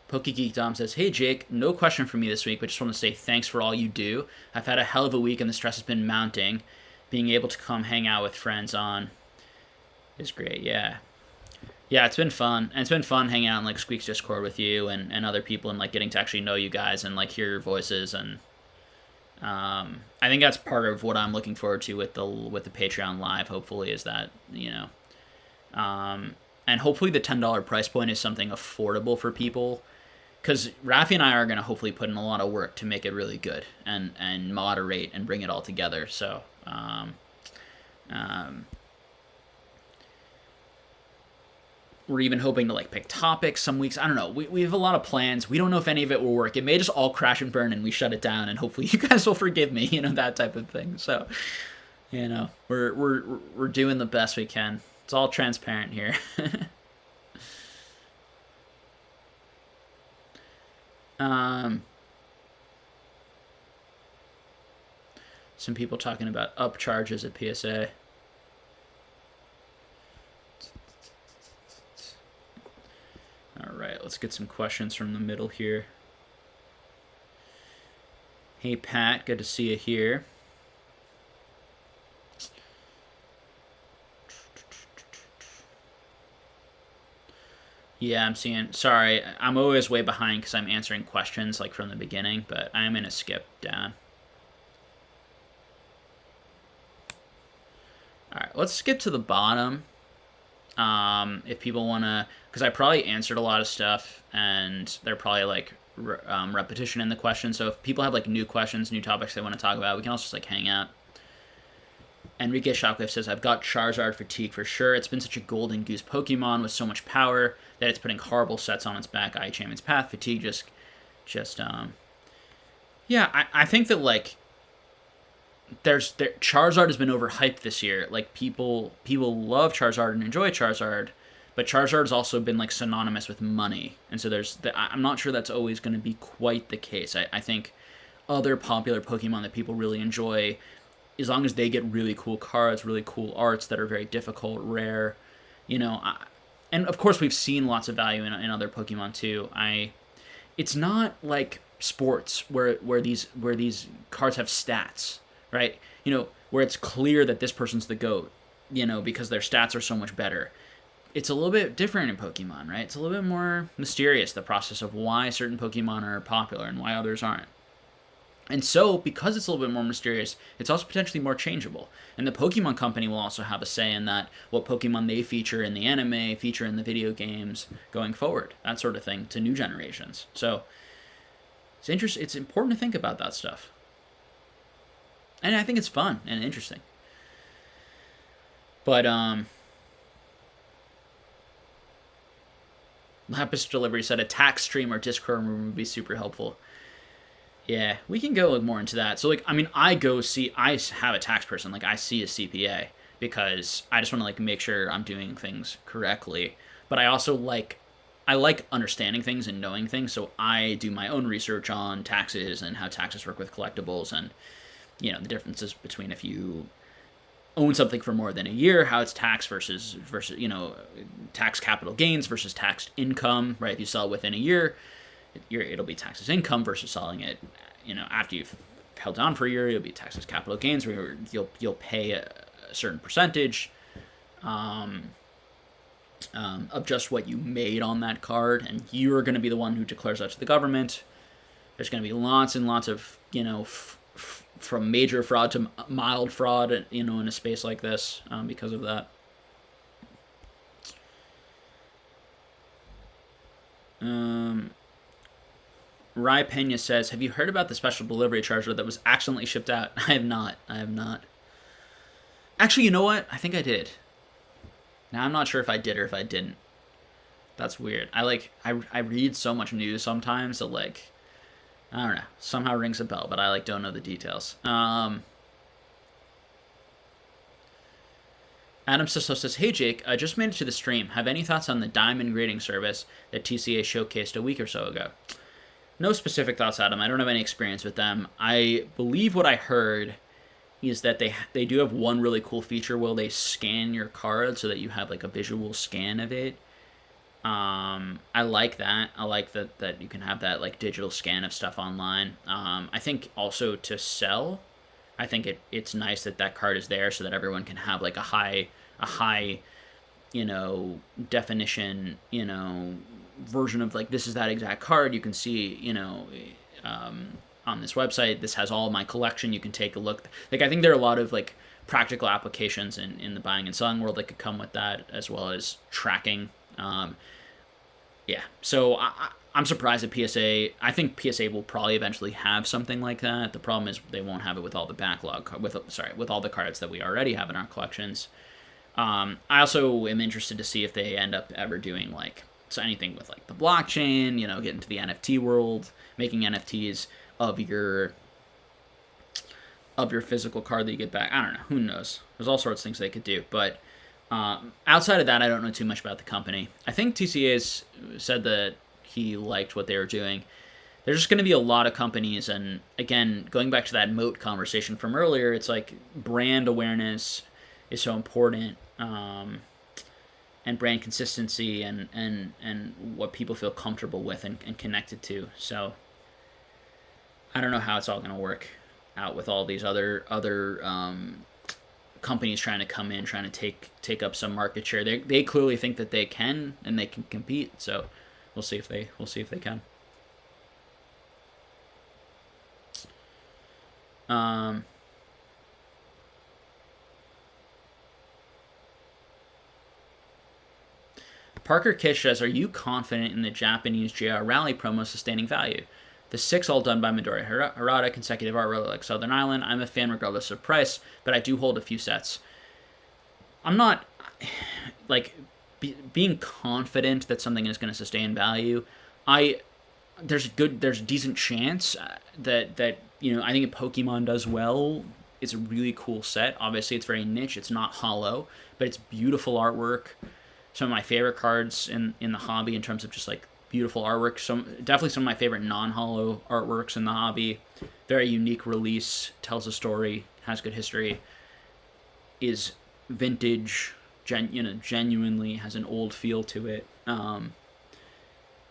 PokeGeek Dom says, hey Jake, no question for me this week, but just want to say thanks for all you do. I've had a hell of a week and the stress has been mounting. Being able to come hang out with friends on is great, yeah. Yeah, it's been fun. And it's been fun hanging out in Squeak's Discord with you and other people and getting to actually know you guys and hear your voices. And I think that's part of what I'm looking forward to with the Patreon Live, hopefully, is that, and hopefully the $10 price point is something affordable for people. Because Rafi and I are going to hopefully put in a lot of work to make it really good and moderate and bring it all together. So, we're even hoping to pick topics some weeks. I don't know. We have a lot of plans. We don't know if any of it will work. It may just all crash and burn and we shut it down. And hopefully you guys will forgive me. That type of thing. So, we're doing the best we can. It's all transparent here. Some people talking about upcharges at PSA. let's get some questions from the middle here. Hey, Pat, good to see you here. Yeah, I'm seeing. Sorry, I'm always way behind because I'm answering questions like from the beginning, but I'm gonna skip down. All right, let's skip to the bottom. If people want to, because I probably answered a lot of stuff, and they're probably like repetition in the question. So if people have like new questions, new topics they want to talk about, we can also just like hang out. Enrique Shockwave says, I've got Charizard fatigue for sure. It's been such a golden goose Pokemon with so much power that it's putting horrible sets on its back. I Champion's Path, fatigue yeah, I think that like Charizard has been overhyped this year. Like people love Charizard and enjoy Charizard, but Charizard has also been like synonymous with money, and so I'm not sure that's always going to be quite the case. I think other popular Pokemon that people really enjoy, as long as they get really cool cards, really cool arts that are very difficult, rare, and of course we've seen lots of value in other Pokemon too. It's not like sports where these cards have stats, right? Where it's clear that this person's the GOAT, because their stats are so much better. It's a little bit different in Pokemon, right? It's a little bit more mysterious, the process of why certain Pokemon are popular and why others aren't. And so, because it's a little bit more mysterious, it's also potentially more changeable. And the Pokemon Company will also have a say in that, what Pokemon they feature in the anime, feature in the video games going forward, that sort of thing, to new generations. So, it's important to think about that stuff. And I think it's fun and interesting. But, Lapis Delivery said a tax stream or Discord room would be super helpful. Yeah, we can go more into that. So, I have a tax person. I see a CPA because I just want to, make sure I'm doing things correctly. But I also I like understanding things and knowing things, so I do my own research on taxes and how taxes work with collectibles and, the differences between if you own something for more than a year, how it's taxed versus tax capital gains versus taxed income, right? If you sell it within a year, it'll be taxed as income versus selling it, after you've held on for a year, you'll be taxed as capital gains, where you'll pay a certain percentage of just what you made on that card, and you're going to be the one who declares that to the government. There's going to be lots and lots of, from major fraud to mild fraud, in a space like this, because of that. Rai Pena says, have you heard about the special delivery charger that was accidentally shipped out? I have not. Actually, you know what? I think I did. Now, I'm not sure if I did or if I didn't. That's weird. I read so much news sometimes that, I don't know. Somehow rings a bell, but I, don't know the details. Adam Sisto says, hey, Jake, I just made it to the stream. Have any thoughts on the Diamond grading service that TCA showcased a week or so ago? No specific thoughts, Adam. I don't have any experience with them. I believe what I heard is that they do have one really cool feature where they scan your card so that you have, a visual scan of it. I like that. I like that you can have that, digital scan of stuff online. I think also to sell, I think it's nice that card is there so that everyone can have, a high definition, version of this is that exact card. You can see, on this website, this has all my collection. You can take a look. I think there are a lot of practical applications in the buying and selling world that could come with that, as well as tracking. Yeah, so I'm surprised at PSA. I think PSA will probably eventually have something like that. The problem is they won't have it with all the backlog, with all the cards that we already have in our collections. I also am interested to see if they end up ever doing anything with the blockchain, get into the NFT world, making NFTs of your physical card that you get back. I don't know. Who knows? There's all sorts of things they could do. But outside of that, I don't know too much about the company. I think TCA's said that he liked what they were doing. There's just going to be a lot of companies. And again, going back to that moat conversation from earlier, it's brand awareness is so important. and brand consistency and what people feel comfortable with and connected to. So I don't know how it's all going to work out with all these other companies trying to come in, trying to take up some market share. They clearly think that they can and they can compete. So we'll see if they can. Parker Kish says, "Are you confident in the Japanese JR Rally promo sustaining value? The 6 all done by Midori Harada, consecutive art really like Southern Island. I'm a fan regardless of price, but I do hold a few sets. I'm not like being confident that something is going to sustain value. There's a decent chance that you know, I think if Pokemon does well, it's a really cool set. Obviously, it's very niche. It's not hollow, but it's beautiful artwork. Some of my favorite cards in the hobby in terms of just like beautiful artwork. Definitely some of my favorite non-hollow artworks in the hobby. Very unique release, tells a story, has good history, is vintage, genuinely has an old feel to it.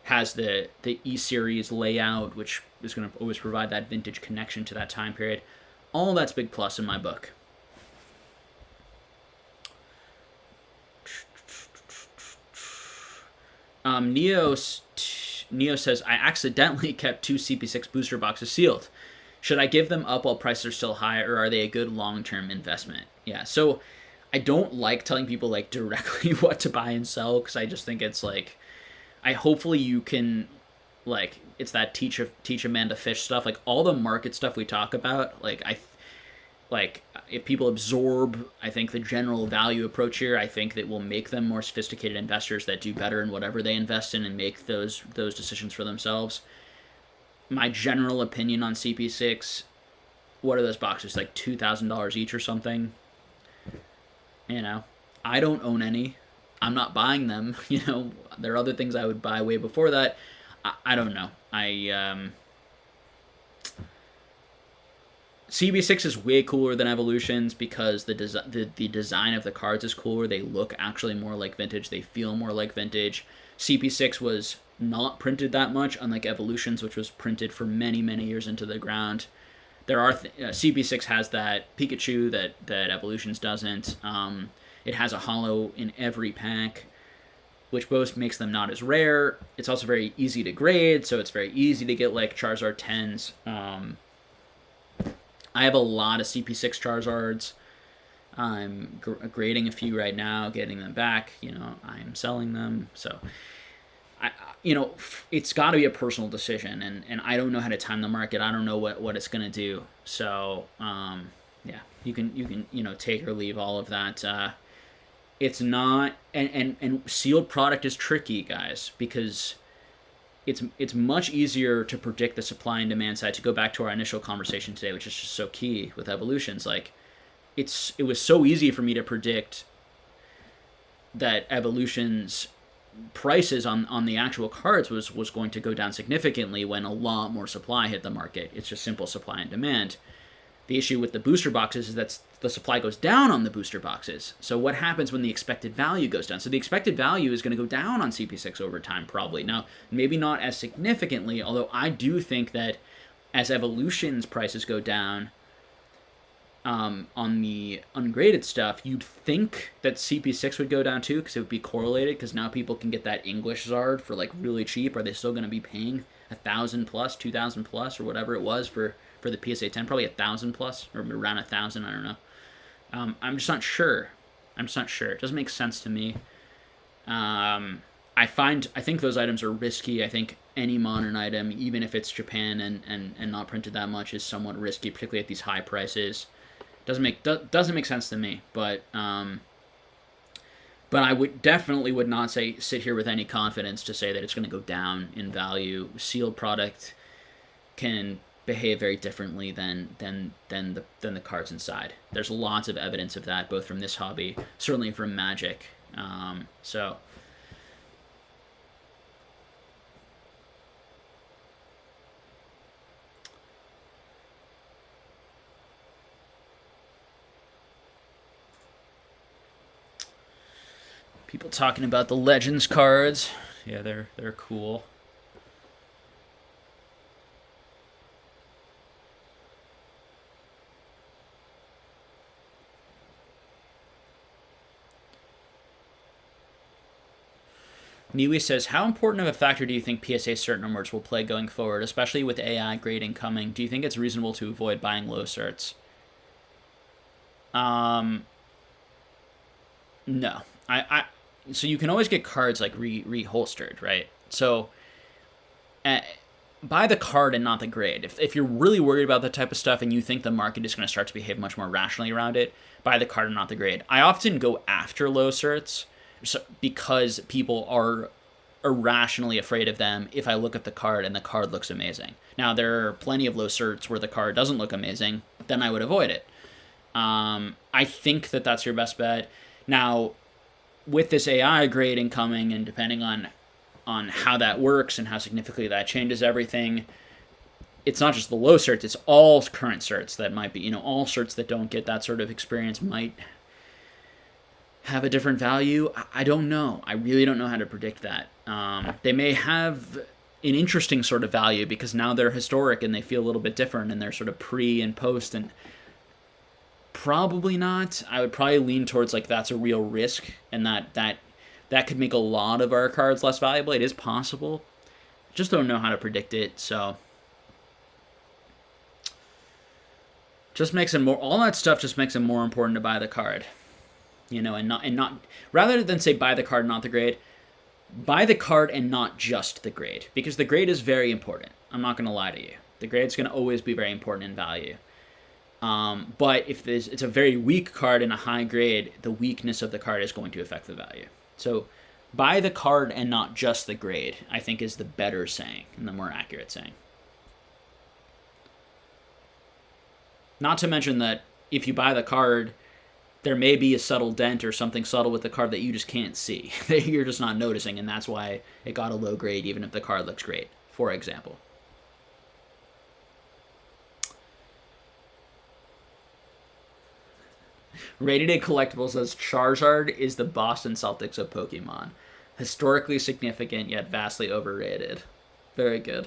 Has the E-Series layout, which is going to always provide that vintage connection to that time period. All that's big plus in my book. Neo says, I accidentally kept 2 CP6 booster boxes sealed. Should I give them up while prices are still high, or are they a good long-term investment? Yeah, so I don't like telling people like directly what to buy and sell, because I just think it's like, hopefully you can, like, it's that teach a man to fish stuff. Like all the market stuff we talk about, like if people absorb, I think, the general value approach here, I think that will make them more sophisticated investors that do better in whatever they invest in and make those decisions for themselves. My general opinion on CP6, what are those boxes, like $2,000 each or something? You know, I don't own any. I'm not buying them. You know, there are other things I would buy way before that. I don't know. CB6 is way cooler than Evolutions because the design of the cards is cooler. They look actually more like vintage. They feel more like vintage. CP6 was not printed that much, unlike Evolutions, which was printed for many, many years into the ground. There are CP6 has that Pikachu that Evolutions doesn't. It has a holo in every pack, which both makes them not as rare. It's also very easy to grade, so it's very easy to get like Charizard 10s. I have a lot of CP6 Charizards. I'm grading a few right now, getting them back. You know, I'm selling them. So, it's got to be a personal decision, and I don't know how to time the market. I don't know what it's going to do. So, yeah, you can take or leave all of that. It's not, and sealed product is tricky, guys, because it's much easier to predict the supply and demand side. To go back to our initial conversation today, which is just so key with Evolutions, like it was so easy for me to predict that Evolutions prices on the actual cards was going to go down significantly when a lot more supply hit the market. It's just simple supply and demand. The issue with the booster boxes is that the supply goes down on the booster boxes. So what happens when the expected value goes down? So the expected value is going to go down on CP6 over time, probably. Now, maybe not as significantly, although I do think that as Evolutions prices go down on the ungraded stuff, you'd think that CP6 would go down too, because it would be correlated, because now people can get that English Zard for like really cheap. Are they still going to be paying 1,000 plus, 2,000 plus, or whatever it was for the PSA 10? Probably 1,000 plus, or around 1,000. I don't know. I'm just not sure. It doesn't make sense to me. I think those items are risky. I think any modern item, even if it's Japan and not printed that much, is somewhat risky, particularly at these high prices. Doesn't make sense to me. But I would not sit here with any confidence to say that it's going to go down in value. Sealed product can behave very differently than the cards inside. There's lots of evidence of that, both from this hobby, certainly from Magic. So People talking about the Legends cards. Yeah, they're cool. Niwi says, how important of a factor do you think PSA cert numbers will play going forward, especially with AI grading coming? Do you think it's reasonable to avoid buying low certs? No. So you can always get cards like reholstered, right? So uh, buy the card and not the grade. If you're really worried about that type of stuff and you think the market is going to start to behave much more rationally around it, buy the card and not the grade. I often go after low certs because people are irrationally afraid of them if I look at the card and the card looks amazing. Now, there are plenty of low certs where the card doesn't look amazing, then I would avoid it. I think that that's your best bet. Now, with this AI grading coming and depending on how that works and how significantly that changes everything, it's not just the low certs, it's all current certs that might be, all certs that don't get that sort of experience might have a different value. I don't know. I really don't know how to predict that. They may have an interesting sort of value because now they're historic and they feel a little bit different and they're sort of pre and post, and probably not. I would probably lean towards like that's a real risk and that could make a lot of our cards less valuable. It is possible. Just don't know how to predict it, so just makes it more, all that stuff just makes it more important to buy the card. And not rather than say buy the card, not the grade, buy the card and not just the grade, because the grade is very important. I'm not going to lie to you. The grade's going to always be very important in value. But if it's a very weak card and a high grade, the weakness of the card is going to affect the value. So buy the card and not just the grade, I think, is the better saying and the more accurate saying. Not to mention that if you buy the card, there may be a subtle dent or something subtle with the card that you just can't see. That you're just not noticing, and that's why it got a low grade even if the card looks great, for example. Rated A Collectible says Charizard is the Boston Celtics of Pokemon. Historically significant, yet vastly overrated. Very good.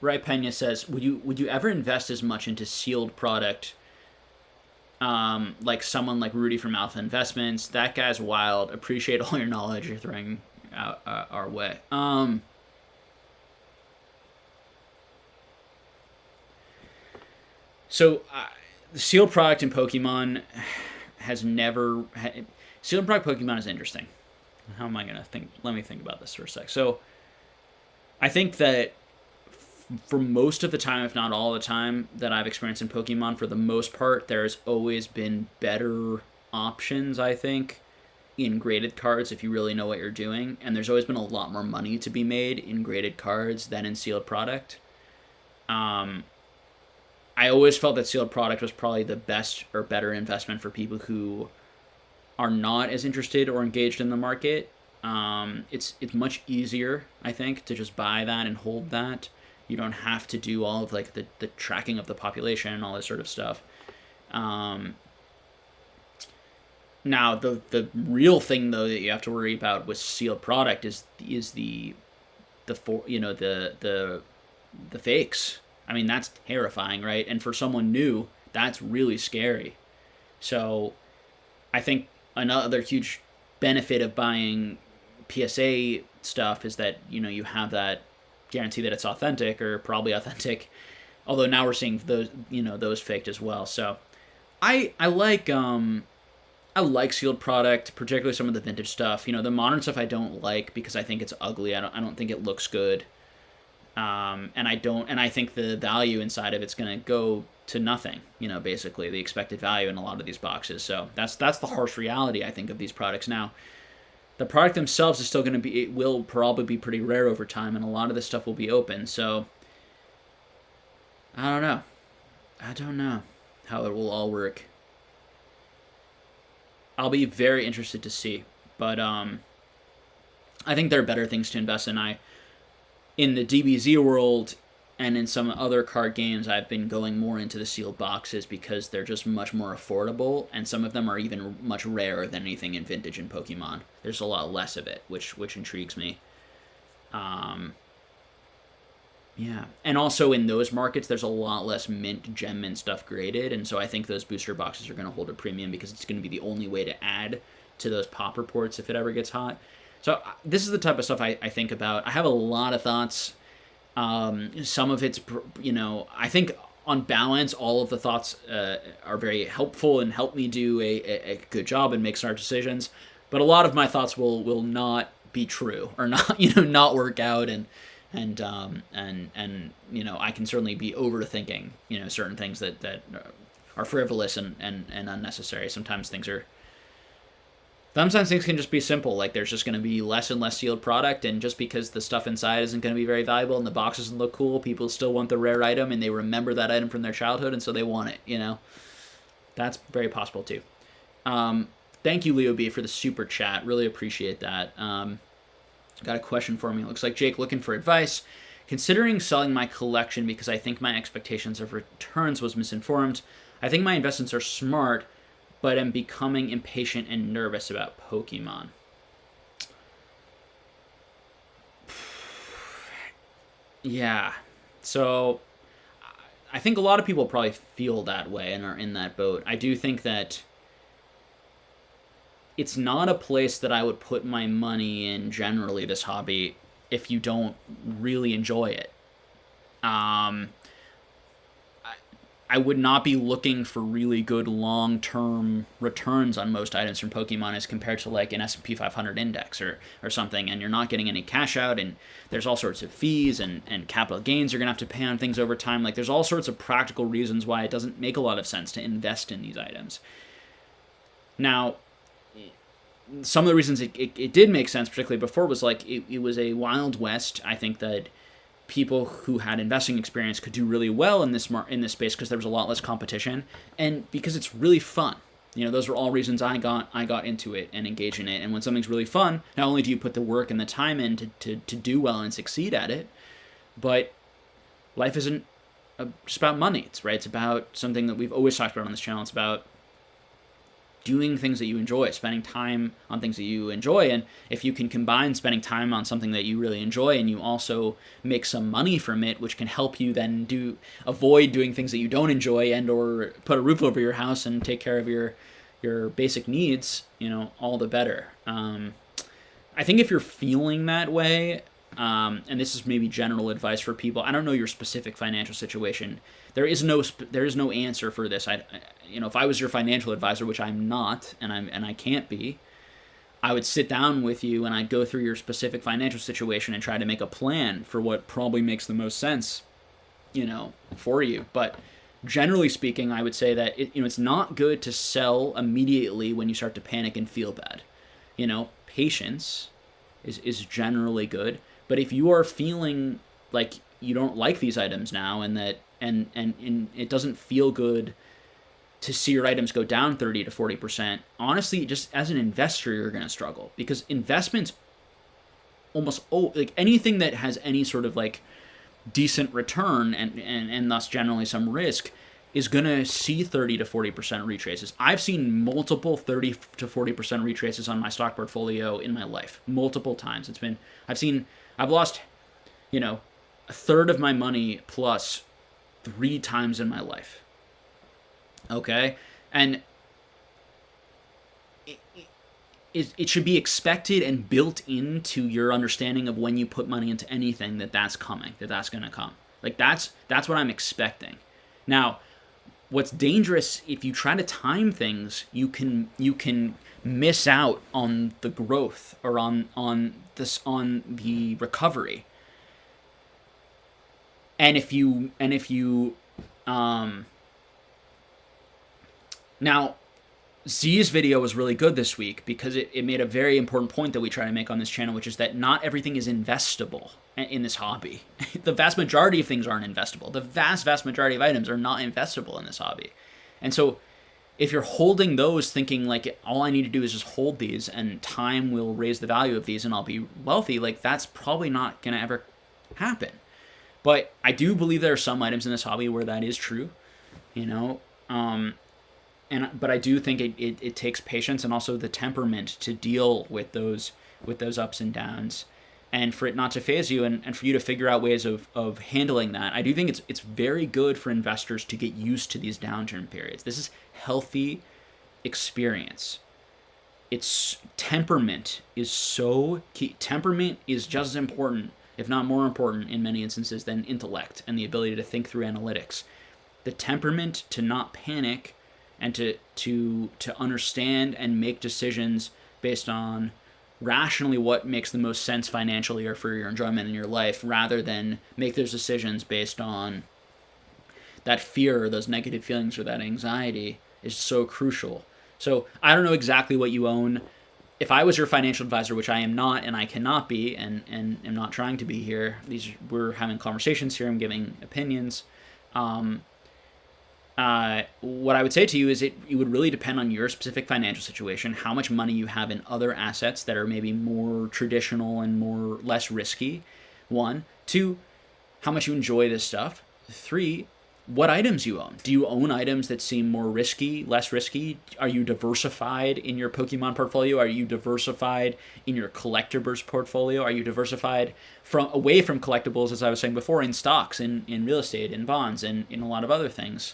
Right Pena says, would you ever invest as much into sealed product like someone like Rudy from Alpha Investments? That guy's wild. Appreciate all your knowledge you're throwing out our way. So the sealed product in Pokemon has never... Sealed product Pokemon is interesting. How am I going to think? Let me think about this for a sec. So I think that for most of the time, if not all the time, that I've experienced in Pokemon, for the most part, there's always been better options, I think, in graded cards if you really know what you're doing. And there's always been a lot more money to be made in graded cards than in sealed product. I always felt that sealed product was probably the best or better investment for people who are not as interested or engaged in the market. It's much easier, I think, to just buy that and hold that. You don't have to do all of like the tracking of the population and all this sort of stuff. Now the real thing though that you have to worry about with sealed product is the fakes. I mean, that's terrifying, right? And for someone new, that's really scary. So I think another huge benefit of buying PSA stuff is that you have that guarantee that it's authentic or probably authentic, although now we're seeing those faked as well. So I like sealed product, particularly some of the vintage stuff. The modern stuff I don't like because I think it's ugly. I don't think it looks good, and I think the value inside of it's going to go to nothing. Basically the expected value in a lot of these boxes. So that's the harsh reality, I think, of these products now. The product themselves is still going to be, it will probably be pretty rare over time, and a lot of this stuff will be open. So I don't know how it will all work. I'll be very interested to see, but I think there are better things to invest in. in the DBZ world and in some other card games, I've been going more into the sealed boxes because they're just much more affordable, and some of them are even much rarer than anything in Vintage and Pokemon. There's a lot less of it, which intrigues me. Yeah, and also in those markets, there's a lot less gem mint stuff graded, and so I think those booster boxes are going to hold a premium because it's going to be the only way to add to those pop reports if it ever gets hot. So this is the type of stuff I think about. I have a lot of thoughts. Some of it's, I think on balance, all of the thoughts are very helpful and help me do a good job and make smart decisions. But a lot of my thoughts will not be true or not, not work out, and I can certainly be overthinking, certain things that are frivolous and unnecessary. Sometimes things can just be simple. Like there's just going to be less and less sealed product, and just because the stuff inside isn't going to be very valuable and the box doesn't look cool, people still want the rare item and they remember that item from their childhood, and so they want it. That's very possible too. Thank you, Leo B, for the super chat. Really appreciate that. Got a question for me. It looks like Jake looking for advice. Considering selling my collection because I think my expectations of returns was misinformed. I think my investments are smart, but am becoming impatient and nervous about Pokemon. Yeah. So I think a lot of people probably feel that way and are in that boat. I do think that it's not a place that I would put my money in generally, this hobby, if you don't really enjoy it. I would not be looking for really good long-term returns on most items from Pokemon as compared to like an S&P 500 index or something, and you're not getting any cash out, and there's all sorts of fees and capital gains you're going to have to pay on things over time. Like there's all sorts of practical reasons why it doesn't make a lot of sense to invest in these items. Now, some of the reasons it did make sense, particularly before, was like it was a Wild West. I think that people who had investing experience could do really well in this space because there was a lot less competition and because it's really fun. Those were all reasons I got into it and engaged in it. And when something's really fun, not only do you put the work and the time in to do well and succeed at it, but life isn't just about money. It's about something that we've always talked about on this channel. It's about doing things that you enjoy, spending time on things that you enjoy. And if you can combine spending time on something that you really enjoy and you also make some money from it, which can help you then avoid doing things that you don't enjoy and or put a roof over your house and take care of your basic needs, all the better. I think if you're feeling that way, and this is maybe general advice for people, I don't know your specific financial situation. There is no answer for this. If I was your financial advisor, which I'm not, and I can't be, I would sit down with you and I'd go through your specific financial situation and try to make a plan for what probably makes the most sense, for you. But generally speaking, I would say that it's not good to sell immediately when you start to panic and feel bad. Patience is generally good. But if you are feeling like you don't like these items now and that and it doesn't feel good to see your items go down 30 to 40%, honestly, just as an investor, you're going to struggle because investments like anything that has any sort of like decent return and thus generally some risk is going to see 30 to 40% retraces. I've seen multiple 30 to 40% retraces on my stock portfolio in my life, multiple times. I've lost, a third of my money plus 3 times in my life. Okay? And it should be expected and built into your understanding of when you put money into anything that's coming, that's going to come. Like that's what I'm expecting. Now, what's dangerous if you try to time things, you can miss out on the growth or on the recovery. And if you now, Z's video was really good this week because it made a very important point that we try to make on this channel, which is that not everything is investable in this hobby. The vast majority of things aren't investable. The vast majority of items are not investable in this hobby. And so if you're holding those thinking like all I need to do is just hold these and time will raise the value of these and I'll be wealthy, like that's probably not going to ever happen. But I do believe there are some items in this hobby where that is true, you know. But I do think it takes patience and also the temperament to deal with those ups and downs, and for it not to phase you, and for you to figure out ways of handling that. I do think it's very good for investors to get used to these downturn periods. This is healthy experience. It's temperament is so key. Temperament is just as important, if not more important, in many instances than intellect and the ability to think through analytics. The temperament to not panic and to understand and make decisions based on rationally what makes the most sense financially or for your enjoyment in your life, rather than make those decisions based on that fear or those negative feelings or that anxiety, is so crucial. So I don't know exactly what you own. If I was your financial advisor, which I am not and I cannot be, and am not trying to be here, we're having conversations here, I'm giving opinions. What I would say to you is it would really depend on your specific financial situation, how much money you have in other assets that are maybe more traditional and less risky. 1, 2, how much you enjoy this stuff. 3, what items you own. Do you own items that seem more risky, less risky? Are you diversified in your Pokemon portfolio? Are you diversified in your collectibles portfolio? Are you diversified away from collectibles, as I was saying before, in stocks, in real estate, in bonds, and in a lot of other things?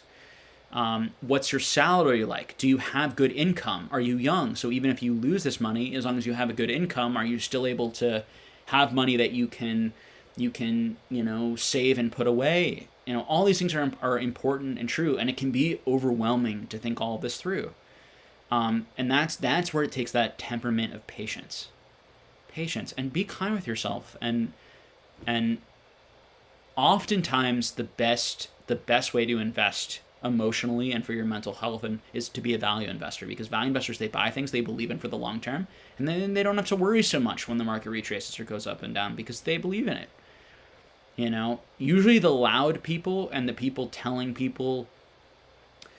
What's your salary like? Do you have good income? Are you young? So even if you lose this money, as long as you have a good income, are you still able to have money that you can save and put away? All these things are important and true, and it can be overwhelming to think all of this through. And that's where it takes that temperament of patience, and be kind with yourself. And oftentimes the best way to invest emotionally and for your mental health and is to be a value investor, because value investors, they buy things they believe in for the long term, and then they don't have to worry so much when the market retraces or goes up and down, because they believe in it. Usually the loud people and the people telling people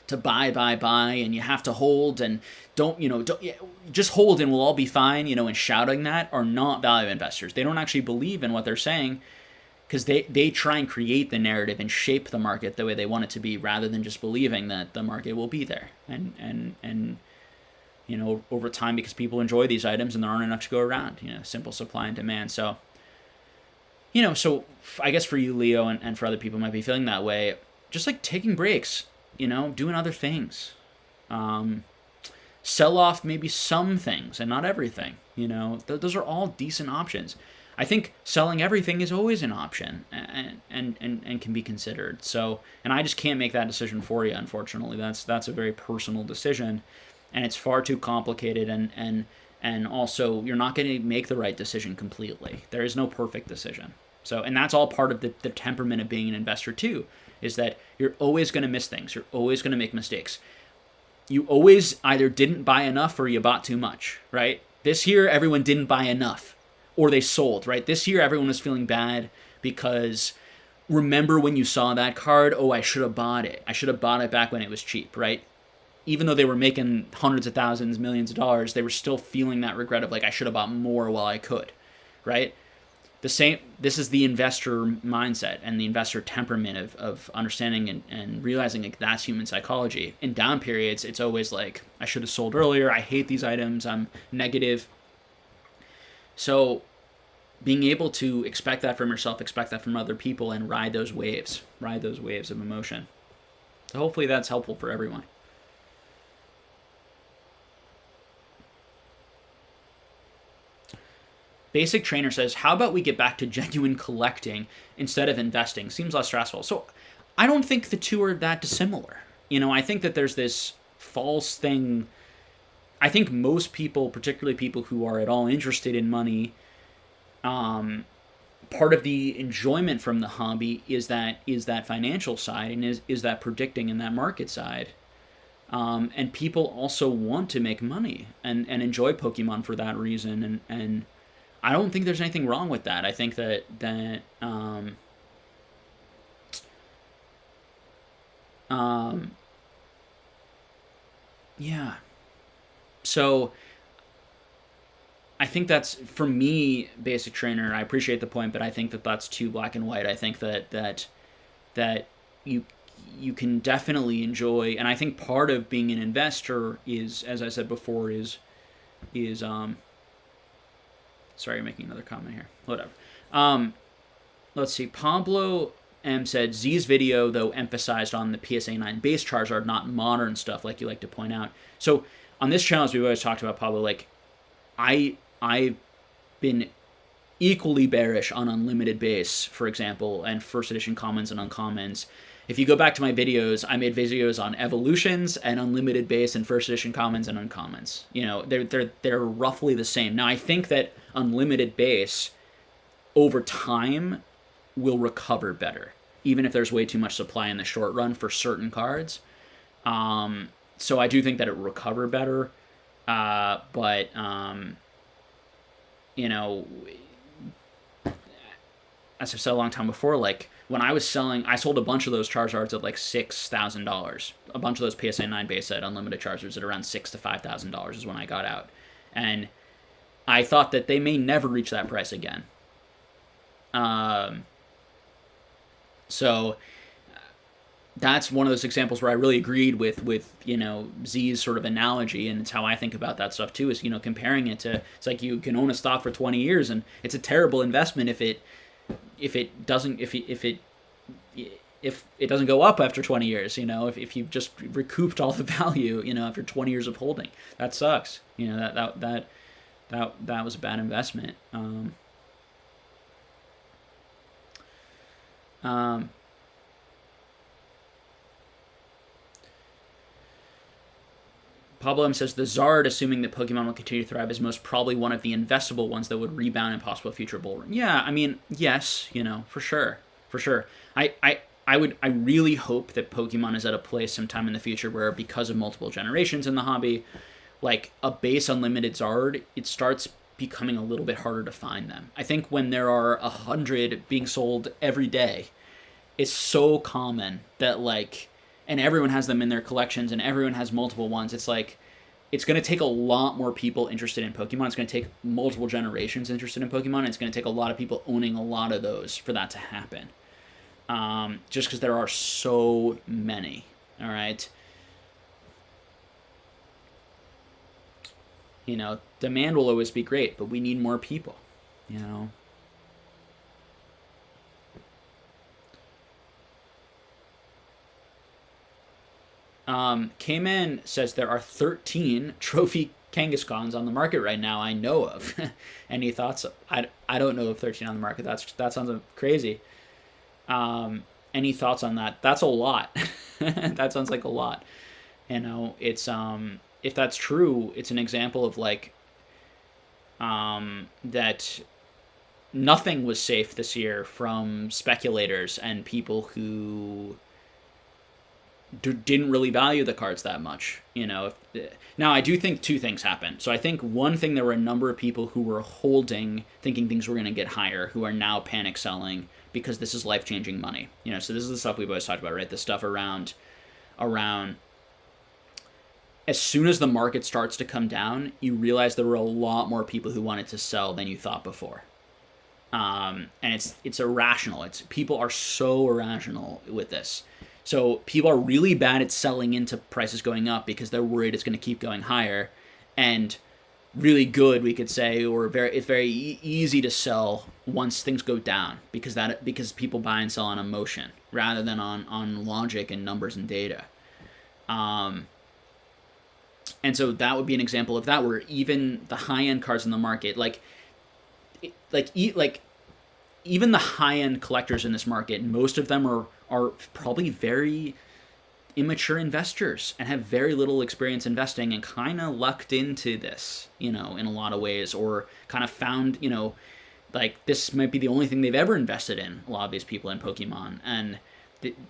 to buy, and you have to hold, and don't just hold and we'll all be fine, and shouting that, are not value investors. They don't actually believe in what they're saying, because they try and create the narrative and shape the market the way they want it to be, rather than just believing that the market will be there. And over time, because people enjoy these items and there aren't enough to go around, simple supply and demand. So, so I guess for you, Leo, and for other people who might be feeling that way, just like taking breaks, doing other things. Sell off maybe some things and not everything. Those are all decent options. I think selling everything is always an option and can be considered. So, and I just can't make that decision for you, unfortunately. That's a very personal decision, and it's far too complicated, and also you're not going to make the right decision completely. There is no perfect decision. So, and that's all part of the temperament of being an investor too, is that you're always going to miss things. You're always going to make mistakes. You always either didn't buy enough or you bought too much, right? This year, everyone didn't buy enough, or they sold, right? This year, everyone was feeling bad because remember when you saw that card? Oh, I should have bought it. I should have bought it back when it was cheap, right? Even though they were making hundreds of thousands, millions of dollars, they were still feeling that regret of like, I should have bought more while I could, right? This is the investor mindset and the investor temperament of understanding and realizing like that's human psychology. In down periods, it's always like, I should have sold earlier. I hate these items. I'm negative. So being able to expect that from yourself, expect that from other people, and ride those waves of emotion. So hopefully that's helpful for everyone. Basic Trainer says, how about we get back to genuine collecting instead of investing? Seems less stressful. So I don't think the two are that dissimilar. I think that there's this false thing. I think most people, particularly people who are at all interested in money, part of the enjoyment from the hobby is that financial side, and is that predicting in that market side. And people also want to make money and enjoy Pokemon for that reason. And I don't think there's anything wrong with that. I think that yeah. So I think that's, for me, basic trainer. I appreciate the point, but I think that that's too black and white. I think that you you can definitely enjoy, and I think part of being an investor is, as I said before, is sorry, you're making another comment here. Whatever. Um, let's see. Pablo M said Z's video though emphasized on the PSA 9 base Charizard, not modern stuff, like you like to point out. So on this channel, as we've always talked about, Pablo, like I've been equally bearish on unlimited base, for example, and first edition commons and uncommons. If you go back to my videos, I made videos on evolutions and unlimited base and first edition commons and uncommons. You know, they're roughly the same. Now I think that unlimited base over time will recover better, even if there's way too much supply in the short run for certain cards. So I do think that it will recover better, but you know, as I've said a long time before, like when I was selling, I sold a bunch of those Charizards at like $6,000. A bunch of those PSA 9 base set unlimited Charizards at around $6,000 to $5,000 is when I got out, and I thought that they may never reach that price again. So that's one of those examples where I really agreed with you know, Z's sort of analogy, and it's how I think about that stuff too. Is, you know, comparing it to, it's like you can own a stock for 20 years and it's a terrible investment if it doesn't go up after 20 years. You know, if you've just recouped all the value, you know, after 20 years of holding, that sucks. You know, that was a bad investment. Pablo M says the Zard, assuming that Pokemon will continue to thrive, is most probably one of the investable ones that would rebound in possible future bull run. Yeah, I mean, yes, you know, for sure. I really hope that Pokemon is at a place sometime in the future where, because of multiple generations in the hobby, like a base unlimited Zard, it starts becoming a little bit harder to find them. I think when there are 100 being sold every day, it's so common that, like, and everyone has them in their collections and everyone has multiple ones. It's like, it's going to take a lot more people interested in Pokemon. It's going to take multiple generations interested in Pokemon. And it's going to take a lot of people owning a lot of those for that to happen. Just because there are so many. All right. You know, demand will always be great, but we need more people, you know. K-Man says there are 13 trophy Kangaskhans on the market right now I know of. Any thoughts? I don't know of 13 on the market. That sounds crazy. Any thoughts on that? That's a lot. That sounds like a lot. You know, it's if that's true, it's an example of like that nothing was safe this year from speculators and people who didn't really value the cards that much, you know. Now, I do think two things happened. So I think one thing, there were a number of people who were holding, thinking things were going to get higher, who are now panic selling because this is life-changing money. You know, so this is the stuff we've always talked about, right? The stuff around as soon as the market starts to come down, you realize there were a lot more people who wanted to sell than you thought before. And it's irrational. It's, people are so irrational with this. So people are really bad at selling into prices going up because they're worried it's going to keep going higher, and really good, we could say, or it's very easy to sell once things go down because people buy and sell on emotion rather than on logic and numbers and data. And so that would be an example of that, where even the high end cards in the market, like even the high end collectors in this market, most of them are probably very immature investors and have very little experience investing and kind of lucked into this, you know, in a lot of ways, or kind of found, you know, like this might be the only thing they've ever invested in, a lot of these people in Pokemon.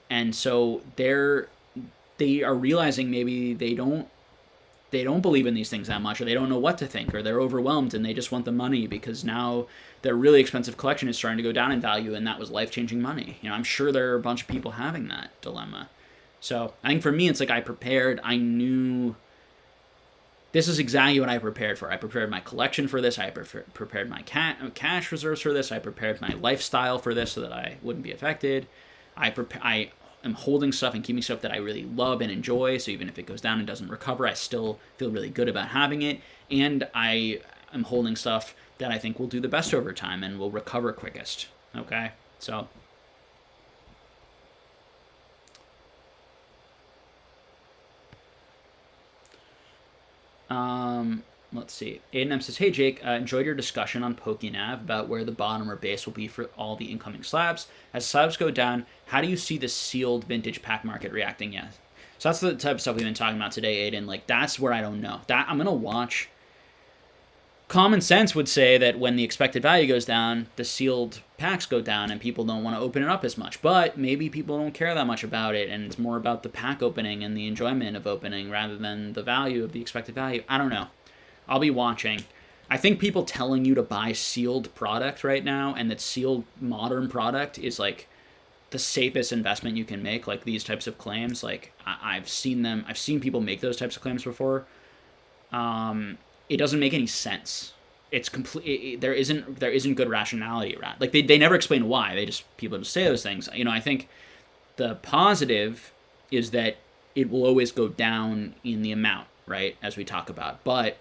And so they are realizing maybe they don't believe in these things that much, or they don't know what to think, or they're overwhelmed and they just want the money because now their really expensive collection is starting to go down in value, and that was life-changing money. You know, I'm sure there are a bunch of people having that dilemma. So I think for me, it's like I prepared. I knew this is exactly what I prepared for. I prepared my collection for this. I prepared my cash reserves for this. I prepared my lifestyle for this so that I wouldn't be affected. I am holding stuff and keeping stuff that I really love and enjoy. So even if it goes down and doesn't recover, I still feel really good about having it. And I am holding stuff that I think will do the best over time and will recover quickest. Okay, so. Let's see. Aiden M says, hey Jake, enjoyed your discussion on PokeNav about where the bottom or base will be for all the incoming slabs. As slabs go down, how do you see the sealed vintage pack market reacting? Yeah. So that's the type of stuff we've been talking about today, Aiden. Like, that's where I don't know. That I'm going to watch. Common sense would say that when the expected value goes down, the sealed packs go down and people don't want to open it up as much. But maybe people don't care that much about it, and it's more about the pack opening and the enjoyment of opening rather than the value of the expected value. I don't know. I'll be watching. I think people telling you to buy sealed product right now and that sealed modern product is like the safest investment you can make. Like these types of claims, like I've seen people make those types of claims before. It doesn't make any sense. It's complete. There isn't good rationality around. Like they never explain why. People just say those things. You know, I think the positive is that it will always go down in the amount, right? As we talk about, but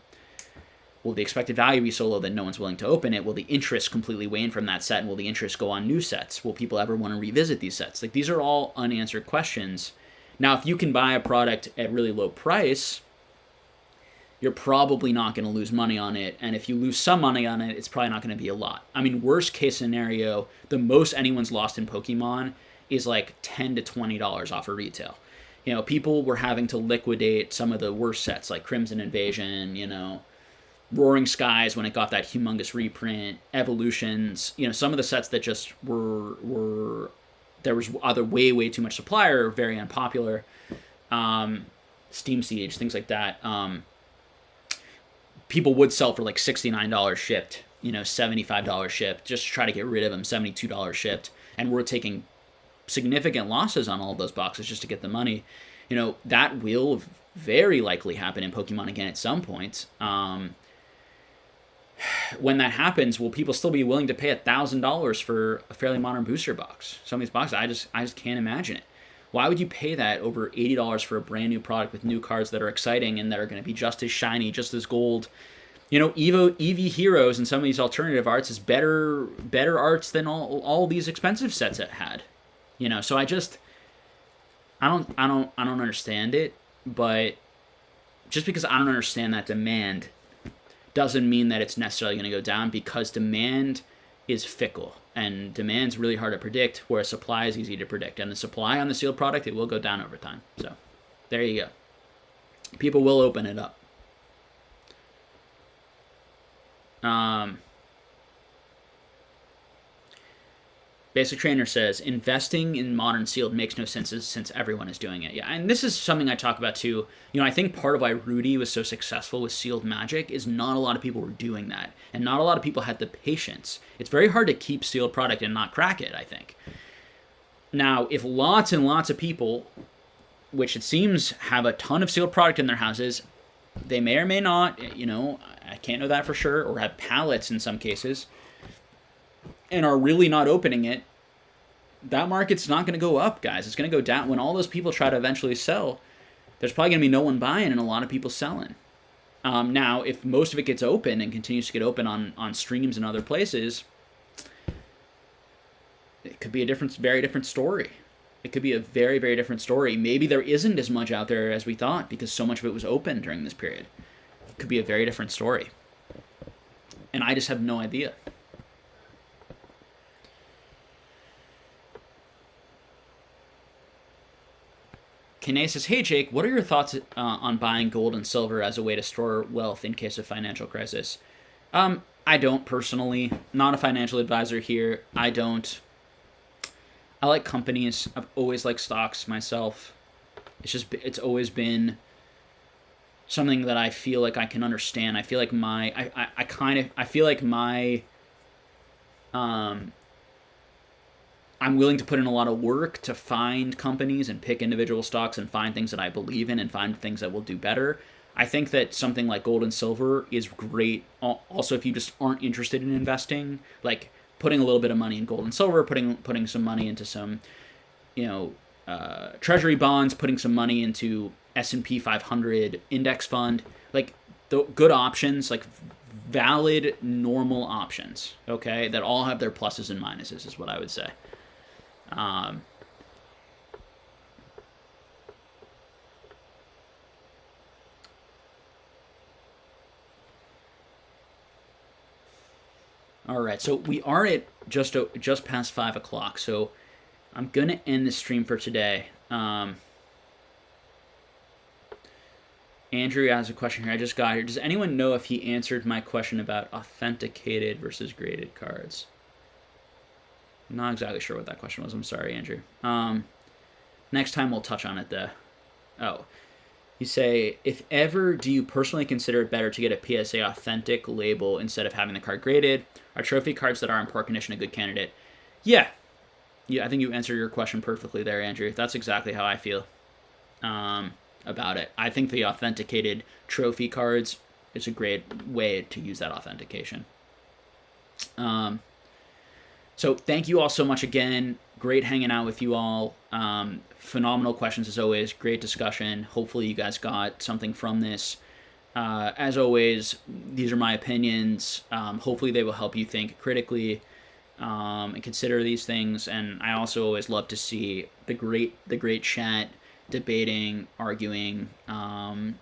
will the expected value be so low that no one's willing to open it? Will the interest completely wane from that set? And will the interest go on new sets? Will people ever want to revisit these sets? Like, these are all unanswered questions. Now, if you can buy a product at really low price, you're probably not going to lose money on it. And if you lose some money on it, it's probably not going to be a lot. I mean, worst case scenario, the most anyone's lost in Pokemon is like $10 to $20 off of retail. You know, people were having to liquidate some of the worst sets like Crimson Invasion, you know, Roaring Skies when it got that humongous reprint, Evolutions, you know, some of the sets that just were there was either way too much supply or very unpopular. Steam Siege, things like that. People would sell for like $69 shipped, you know, $75 shipped, just to try to get rid of them, $72 shipped, and we're taking significant losses on all of those boxes just to get the money. You know, that will very likely happen in Pokemon again at some point. When that happens, will people still be willing to pay $1,000 for a fairly modern booster box? Some of these boxes, I just can't imagine it. Why would you pay that over $80 for a brand new product with new cards that are exciting and that are going to be just as shiny, just as gold? You know, EV Heroes and some of these alternative arts is better arts than all these expensive sets it had. You know, so I don't understand it, but just because I don't understand that demand doesn't mean that it's necessarily going to go down, because demand is fickle and demand's really hard to predict, whereas supply is easy to predict. And the supply on the sealed product, it will go down over time. So there you go. People will open it up. Basic Trainer says, investing in modern sealed makes no sense since everyone is doing it. Yeah, and this is something I talk about too. You know, I think part of why Rudy was so successful with sealed Magic is not a lot of people were doing that. And not a lot of people had the patience. It's very hard to keep sealed product and not crack it, I think. Now, if lots and lots of people, which it seems have a ton of sealed product in their houses, they may or may not, you know, I can't know that for sure, or have pallets in some cases, and are really not opening it, that market's not going to go up, guys. It's going to go down. When all those people try to eventually sell, there's probably going to be no one buying and a lot of people selling. Now, if most of it gets open and continues to get open on streams and other places, it could be a very different story. It could be a very, very different story. Maybe there isn't as much out there as we thought because so much of it was open during this period. It could be a very different story. And I just have no idea. Kane says, hey Jake, what are your thoughts on buying gold and silver as a way to store wealth in case of financial crisis? I don't personally. Not a financial advisor here. I like companies. I've always liked stocks myself. It's always been something that I feel like I can understand. I feel like I'm willing to put in a lot of work to find companies and pick individual stocks and find things that I believe in and find things that will do better. I think that something like gold and silver is great. Also, if you just aren't interested in investing, like putting a little bit of money in gold and silver, putting some money into some, treasury bonds, putting some money into S&P 500 index fund, like the good options, like valid, normal options, okay, that all have their pluses and minuses, is what I would say. All right, so we are at just past 5 o'clock, so I'm gonna end the stream for today. Andrew has a question here. I just got here. Does anyone know if he answered my question about authenticated versus graded cards? I'm not exactly sure what that question was. I'm sorry, Andrew. Next time we'll touch on it, though. Oh. You say, if ever, do you personally consider it better to get a PSA authentic label instead of having the card graded? Are trophy cards that are in poor condition a good candidate? Yeah. I think you answered your question perfectly there, Andrew. That's exactly how I feel about it. I think the authenticated trophy cards is a great way to use that authentication. So thank you all so much again. Great hanging out with you all. Phenomenal questions as always. Great discussion. Hopefully you guys got something from this. As always, these are my opinions. Hopefully they will help you think critically and consider these things. And I also always love to see the great chat, debating, arguing. Oh,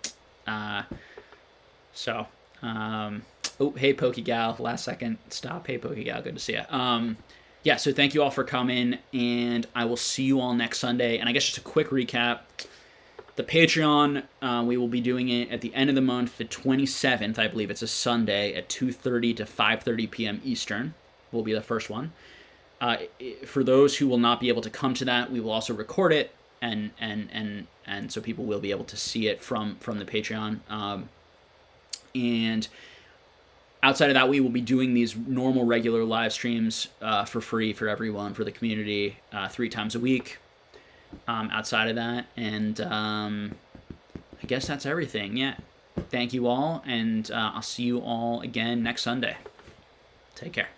hey Pokegal, last second stop. Hey Pokegal, good to see you. Yeah, so thank you all for coming, and I will see you all next Sunday. And I guess just a quick recap. The Patreon, we will be doing it at the end of the month, the 27th, I believe it's a Sunday, at 2:30 to 5:30 p.m. Eastern will be the first one. For those who will not be able to come to that, we will also record it, and so people will be able to see it from the Patreon. And outside of that, we will be doing these normal, regular live streams for free for everyone, for the community, 3 times a week. Outside of that, and I guess that's everything. Yeah, thank you all, and I'll see you all again next Sunday. Take care.